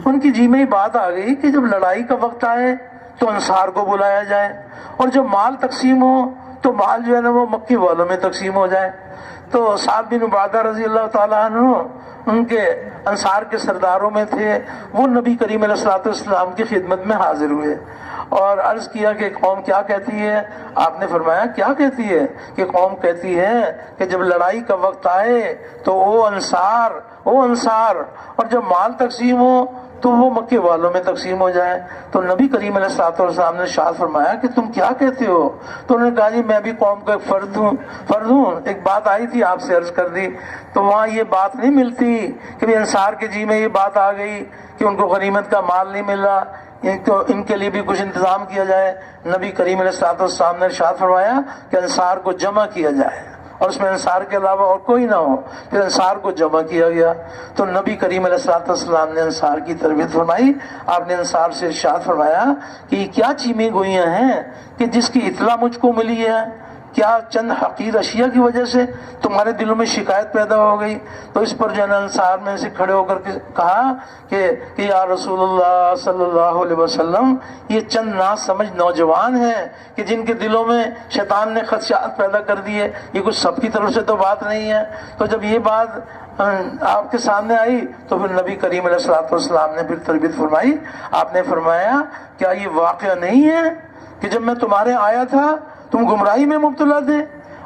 ان کی جی میں یہ بات آ گئی کہ جب لڑائی کا وقت آئے تو انصار کو بلایا جائے، اور جب مال تقسیم ہو تو مال جو ہے نا وہ مکی والوں میں تقسیم ہو جائے۔ تو سعد بن عبادہ رضی اللہ تعالیٰ عنہ ان کے انصار کے سرداروں میں تھے، وہ نبی کریم علیہ السلام کی خدمت میں حاضر ہوئے اور عرض کیا کہ قوم کیا کہتی ہے؟ آپ نے فرمایا کیا کہتی ہے؟ کہ قوم کہتی ہے کہ جب لڑائی کا وقت آئے تو او انصار، اور جب مال تقسیم ہو تو وہ مکے والوں میں تقسیم ہو جائے۔ تو نبی کریم علیہ السلام نے ارشاد فرمایا کہ تم کیا کہتے ہو؟ تو انہوں نے کہا جی میں بھی قوم کا ایک فرد ہوں، ایک بات آئی تھی آپ سے عرض کر دی۔ تو وہاں یہ بات نہیں ملتی کہ انصار کے جی میں یہ بات آ گئی کہ ان کو غنیمت کا مال نہیں مل رہا، تو ان کے لیے بھی کچھ انتظام کیا جائے۔ نبی کریم علیہ السلام نے ارشاد فرمایا کہ انصار کو جمع کیا جائے اور اس میں انصار کے علاوہ اور کوئی نہ ہو۔ پھر انصار کو جمع کیا گیا۔ تو نبی کریم علیہ السلام نے انصار کی تربیت فرمائی۔ آپ نے انصار سے ارشاد فرمایا کہ یہ کیا چیمیں گوئیاں ہیں کہ جس کی اطلاع مجھ کو ملی ہے؟ کیا چند حقیر اشیاء کی وجہ سے تمہارے دلوں میں شکایت پیدا ہو گئی؟ تو اس پر جو انصار میں سے کھڑے ہو کر کے کہا کہ یا رسول اللہ صلی اللہ علیہ وسلم، یہ چند ناسمجھ نوجوان ہیں کہ جن کے دلوں میں شیطان نے خدشات پیدا کر دیے، یہ کچھ سب کی طرف سے تو بات نہیں ہے۔ تو جب یہ بات آپ کے سامنے آئی تو پھر نبی کریم علیہ السلام نے پھر تربیت فرمائی۔ آپ نے فرمایا کیا یہ واقعہ نہیں ہے کہ جب میں تمہارے آیا تھا تم گمراہی میں مبتلا تھے،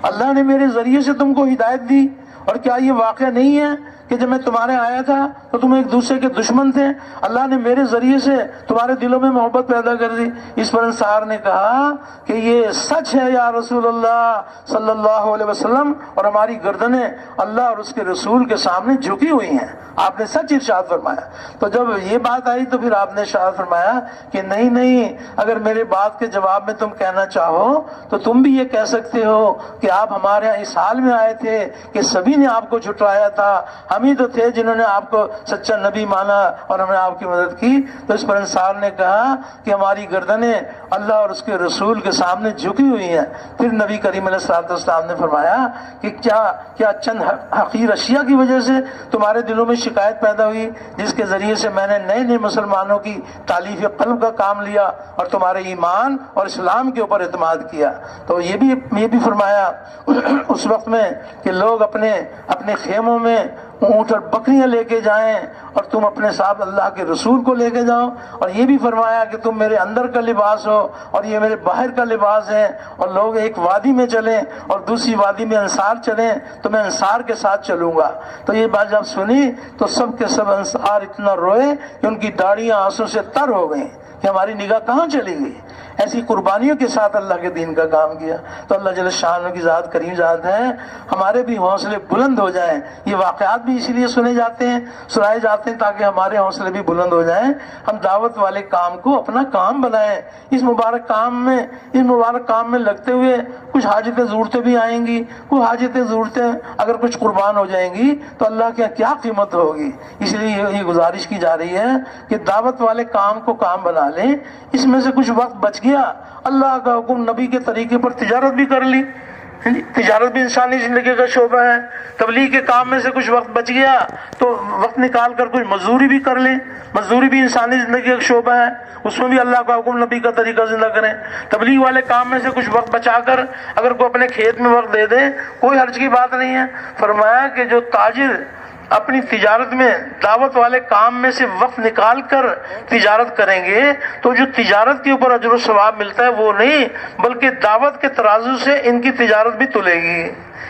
اللہ نے میرے ذریعے سے تم کو ہدایت دی؟ اور کیا یہ واقعہ نہیں ہے کہ جب میں تمہارے آیا تھا تو تم ایک دوسرے کے دشمن تھے، اللہ نے میرے ذریعے سے تمہارے دلوں میں محبت پیدا کر دی؟ اس پر انصار نے کہا کہ یہ سچ ہے یا رسول اللہ صلی اللہ علیہ وسلم، اور ہماری گردنیں اللہ اور اس کے رسول کے سامنے جھکی ہوئی ہیں، آپ نے سچ ارشاد فرمایا۔ تو جب یہ بات آئی تو پھر آپ نے ارشاد فرمایا کہ نہیں، اگر میرے بات کے جواب میں تم کہنا چاہو تو تم بھی یہ کہہ سکتے ہو کہ آپ ہمارے یہاں اس حال میں آئے تھے کہ سبھی نے آپ کو جھٹلایا تھا، ہم ہی تو تھے جنہوں نے آپ کو سچا نبی مانا اور ہم نے آپ کی مدد کی۔ تو اس پر انصار نے کہا کہ ہماری گردنیں اللہ اور اس کے رسول کے سامنے جھکی ہوئی ہیں۔ پھر نبی کریم علیہ السلام نے فرمایا کہ کیا چند حقیر اشیاء کی وجہ سے تمہارے دلوں میں شکایت پیدا ہوئی، جس کے ذریعے سے میں نے نئے مسلمانوں کی تالیف قلب کا کام لیا اور تمہارے ایمان اور اسلام کے اوپر اعتماد کیا؟ تو یہ بھی فرمایا اس وقت میں کہ لوگ اپنے خیموں میں اونٹ اور بکریاں لے کے جائیں اور تم اپنے ساتھ اللہ کے رسول کو لے کے جاؤ، اور یہ بھی فرمایا کہ تم میرے اندر کا لباس ہو اور یہ میرے باہر کا لباس ہے، اور لوگ ایک وادی میں چلیں اور دوسری وادی میں انصار چلیں تو میں انصار کے ساتھ چلوں گا۔ تو یہ بات جب سنی تو سب کے سب انصار اتنا روئے کہ ان کی داڑیاں آنسوں سے تر ہو گئیں کہ ہماری نگاہ کہاں چلی گئی، ایسی قربانیوں کے ساتھ اللہ کے دین کا کام کیا. تو اللہ جل شانہ کی ذات کریم ذات ہے, ہمارے بھی حوصلے بلند ہو جائیں. یہ واقعات بھی اسی لیے سنائے جاتے ہیں تاکہ ہمارے حوصلے بھی بلند ہو جائیں. ہم دعوت والے کام کو اپنا کام بنائیں. اس مبارک کام میں لگتے ہوئے کچھ حاجتیں ضرورتیں بھی آئیں گی. وہ حاجتیں ضرورتیں اگر کچھ قربان ہو جائیں گی تو اللہ کی کیا قیمت ہوگی. اس لیے یہ گزارش کی جا رہی ہے کہ دعوت والے کام کو کام بنا لیں. اس میں سے کچھ وقت بچ گیا, اللہ کا حکم نبی کے طریقے پر تجارت بھی کر لی. تجارت بھی انسانی زندگی کا شعبہ ہے. تبلیغ کے کام میں سے کچھ وقت بچ گیا تو وقت نکال کر کچھ مزدوری بھی کر لیں. مزدوری بھی انسانی زندگی کا شعبہ ہے, اس میں بھی اللہ کا حکم نبی کا طریقہ زندہ کریں. تبلیغ والے کام میں سے کچھ وقت بچا کر اگر کوئی اپنے کھیت میں وقت دے دے, کوئی حرج کی بات نہیں ہے. فرمایا کہ جو تاجر اپنی تجارت میں دعوت والے کام میں سے وقت نکال کر تجارت کریں گے تو جو تجارت کے اوپر اجر و ثواب ملتا ہے وہ نہیں, بلکہ دعوت کے ترازو سے ان کی تجارت بھی تلے گی.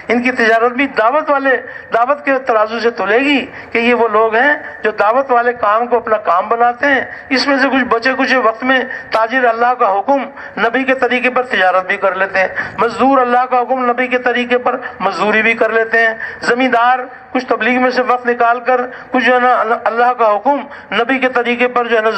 ان کی تجارت بھی دعوت کے ترازو سے تلے گی کہ یہ وہ لوگ ہیں جو دعوت والے کام کو اپنا کام بناتے ہیں. اس میں سے کچھ بچے کچھ وقت میں تاجر اللہ کا حکم نبی کے طریقے پر تجارت بھی کر لیتے ہیں. مزدور اللہ کا حکم نبی کے طریقے پر مزدوری بھی کر لیتے ہیں. زمیندار کچھ تبلیغ میں سے وقت نکال کر کچھ جو ہے نا اللہ کا حکم نبی کے طریقے پر جو ہے نا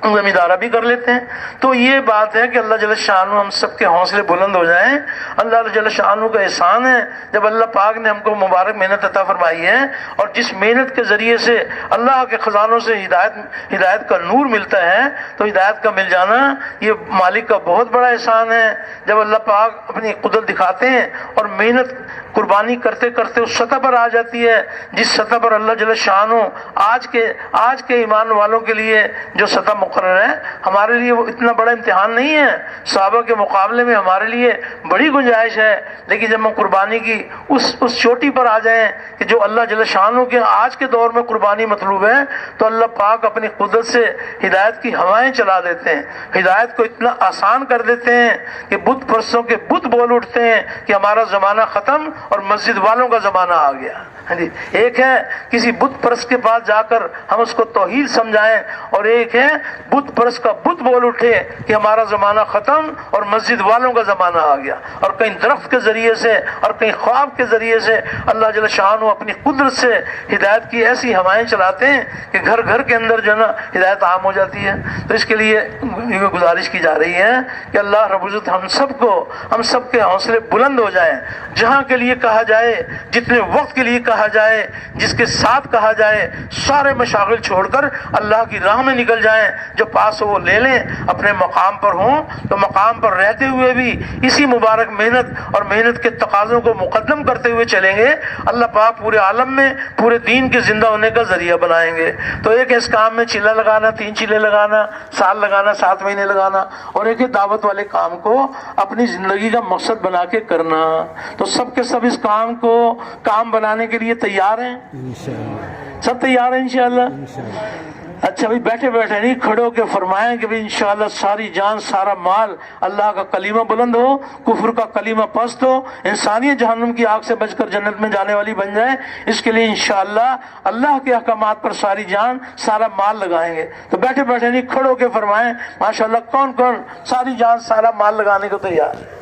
زمیندارہ بھی کر لیتے ہیں. تو یہ بات ہے کہ اللہ جل شانہ ہم سب کے حوصلے بلند ہو جائیں. اللہ جل شانہ کا احسان ہے جب اللہ پاک نے ہم کو مبارک محنت عطا فرمائی ہے, اور جس محنت کے ذریعے سے اللہ کے خزانوں سے ہدایت کا نور ملتا ہے, تو ہدایت کا مل جانا یہ مالک کا بہت بڑا احسان ہے. جب اللہ پاک اپنی قدرت دکھاتے ہیں اور محنت قربانی کرتے کرتے اس سطح پر آ جاتی ہے جس سطح پر اللہ جل شانہ آج کے ایمان والوں کے لیے جو سطح مقرر ہے, ہمارے لیے وہ اتنا بڑا امتحان نہیں ہے. صحابہ کے مقابلے میں ہمارے لیے بڑی گنجائش ہے, لیکن جب ہم قربانی کی اس چوٹی پر آ جائیں کہ جو اللہ جل شانہ کے آج کے دور میں قربانی مطلوب ہے, تو اللہ پاک اپنی قدرت سے ہدایت کی ہوائیں چلا دیتے ہیں. ہدایت کو اتنا آسان کر دیتے ہیں کہ بت پرستوں کے بت بول اٹھتے ہیں کہ ہمارا زمانہ ختم اور مسجد والوں کا زمانہ آ گیا. ایک ہے کسی بت پرست کے پاس جا کر ہم اس کو توحید سمجھائیں, اور ایک ہے بت پرست کا بت بول اٹھے کہ ہمارا زمانہ ختم اور مسجد والوں کا زمانہ آ گیا. اور کہیں درخت کے ذریعے سے اور کہیں خواب کے ذریعے سے اللہ جل شانہ اپنی قدرت سے ہدایت کی ایسی ہوائیں چلاتے ہیں کہ گھر گھر کے اندر جو ہے نا ہدایت عام ہو جاتی ہے. تو اس کے لیے یہ گزارش کی جا رہی ہے کہ اللہ رب العزت ہم سب کے حوصلے بلند ہو جائیں. جہاں کے لیے کہا جائے, جتنے وقت کے لیے کہا جائے, جس کے ساتھ کہا جائے, سارے مشاغل چھوڑ کر اللہ کی راہ میں نکل جائیں. جو پاس ہو وہ لے لیں, اپنے مقام پر ہوں تو مقام پر رہتے ہوئے بھی اسی مبارک محنت اور محنت کے تقاضوں کو مقدم کرتے ہوئے چلیں گے. اللہ پاک پورے عالم میں پورے دین کے زندہ ہونے کا ذریعہ بنائیں گے. تو ایک اس کام میں چیلا لگانا, 3 چیلے لگانا, سال لگانا, 7 مہینے لگانا, اور ایک دعوت والے کام کو اپنی زندگی کا مقصد بنا کے کرنا. تو سب کے سب اس کام کو کام بنانے کے لیے تیار ہیں؟ سب تیار ہیں انشاءاللہ. اچھا بھائی, بیٹھے بیٹھے نہیں, کھڑے ہو کے فرمائیں کہ بھائی انشاءاللہ ساری جان سارا مال اللہ کا کلمہ بلند ہو, کفر کا کلمہ پست ہو, انسانیت جہنم کی آگ سے بچ کر جنت میں جانے والی بن جائے. اس کے لیے انشاءاللہ اللہ کے احکامات پر ساری جان سارا مال لگائیں گے. تو بیٹھے بیٹھے نہیں, کھڑے ہو کے فرمائیں ماشاءاللہ کون کون ساری جان سارا مال لگانے کو تیار ہے؟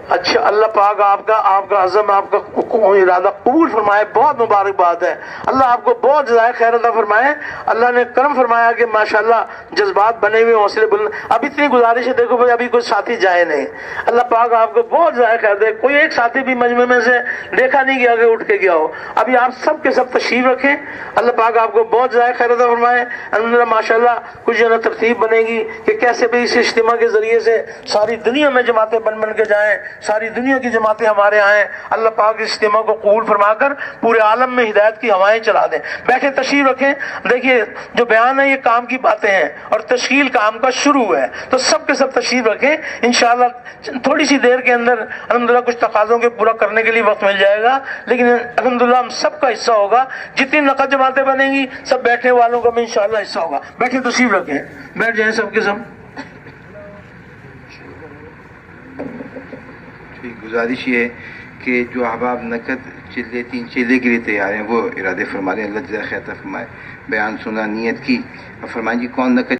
اچھا, اللہ پاک آپ کا عزم, آپ کا ارادہ قبول فرمائے. بہت مبارک بات ہے. اللہ آپ کو بہت جزائے خیر عطا فرمائے. اللہ نے کرم فرمایا کہ ماشاءاللہ جذبات بنے ہوئے, حوصلے بلند. اب اتنی گزارش ہے, دیکھو بھائی ابھی کوئی ساتھی جائے نہیں. اللہ پاک آپ کو بہت جزائے خیر دے. کوئی ایک ساتھی بھی مجمع میں سے دیکھا نہیں گیا کہ اٹھ کے گیا ہو. ابھی آپ سب کے سب تشریف رکھیں. اللہ پاک آپ کو بہت جزائے خیر عطا فرمائے. الحمدللہ ماشاءاللہ کچھ جو ہے ترتیب بنے گی کہ کیسے بھی اس اجتماع کے ذریعے سے ساری دنیا میں جماعتیں بن کے جائیں, ساری دنیا کی جماعتیں ہمارے آئیں. اللہ پاک اس اجتماع کو قبول فرما کر پورے عالم میں ہدایت کی ہوائیں چلا دیں. بیٹھے تشریف رکھیں. دیکھیے جو بیان ہے یہ کام کی باتیں ہیں اور تشکیل کام کا شروع ہے. تو سب کے سب تشریف رکھیں. انشاءاللہ تھوڑی سی دیر کے اندر الحمدللہ کچھ تقاضوں کے پورا کرنے کے لیے وقت مل جائے گا, لیکن الحمدللہ ہم سب کا حصہ ہوگا. جتنی نقد جماعتیں بنیں گی سب بیٹھنے والوں کا بھی انشاءاللہ حصہ ہوگا. بیٹھے تشریف رکھیں, بیٹھ جائیں سب کے سب. گزارش یہ ہے کہ جو احباب نقد چلے 3 چلے کے لیے تیار ہیں وہ ارادے فرما لیں. اللہ جزائے خیر عطا فرمائے. بیان سنا, نیت کی, اور فرمائیں جی کون نقد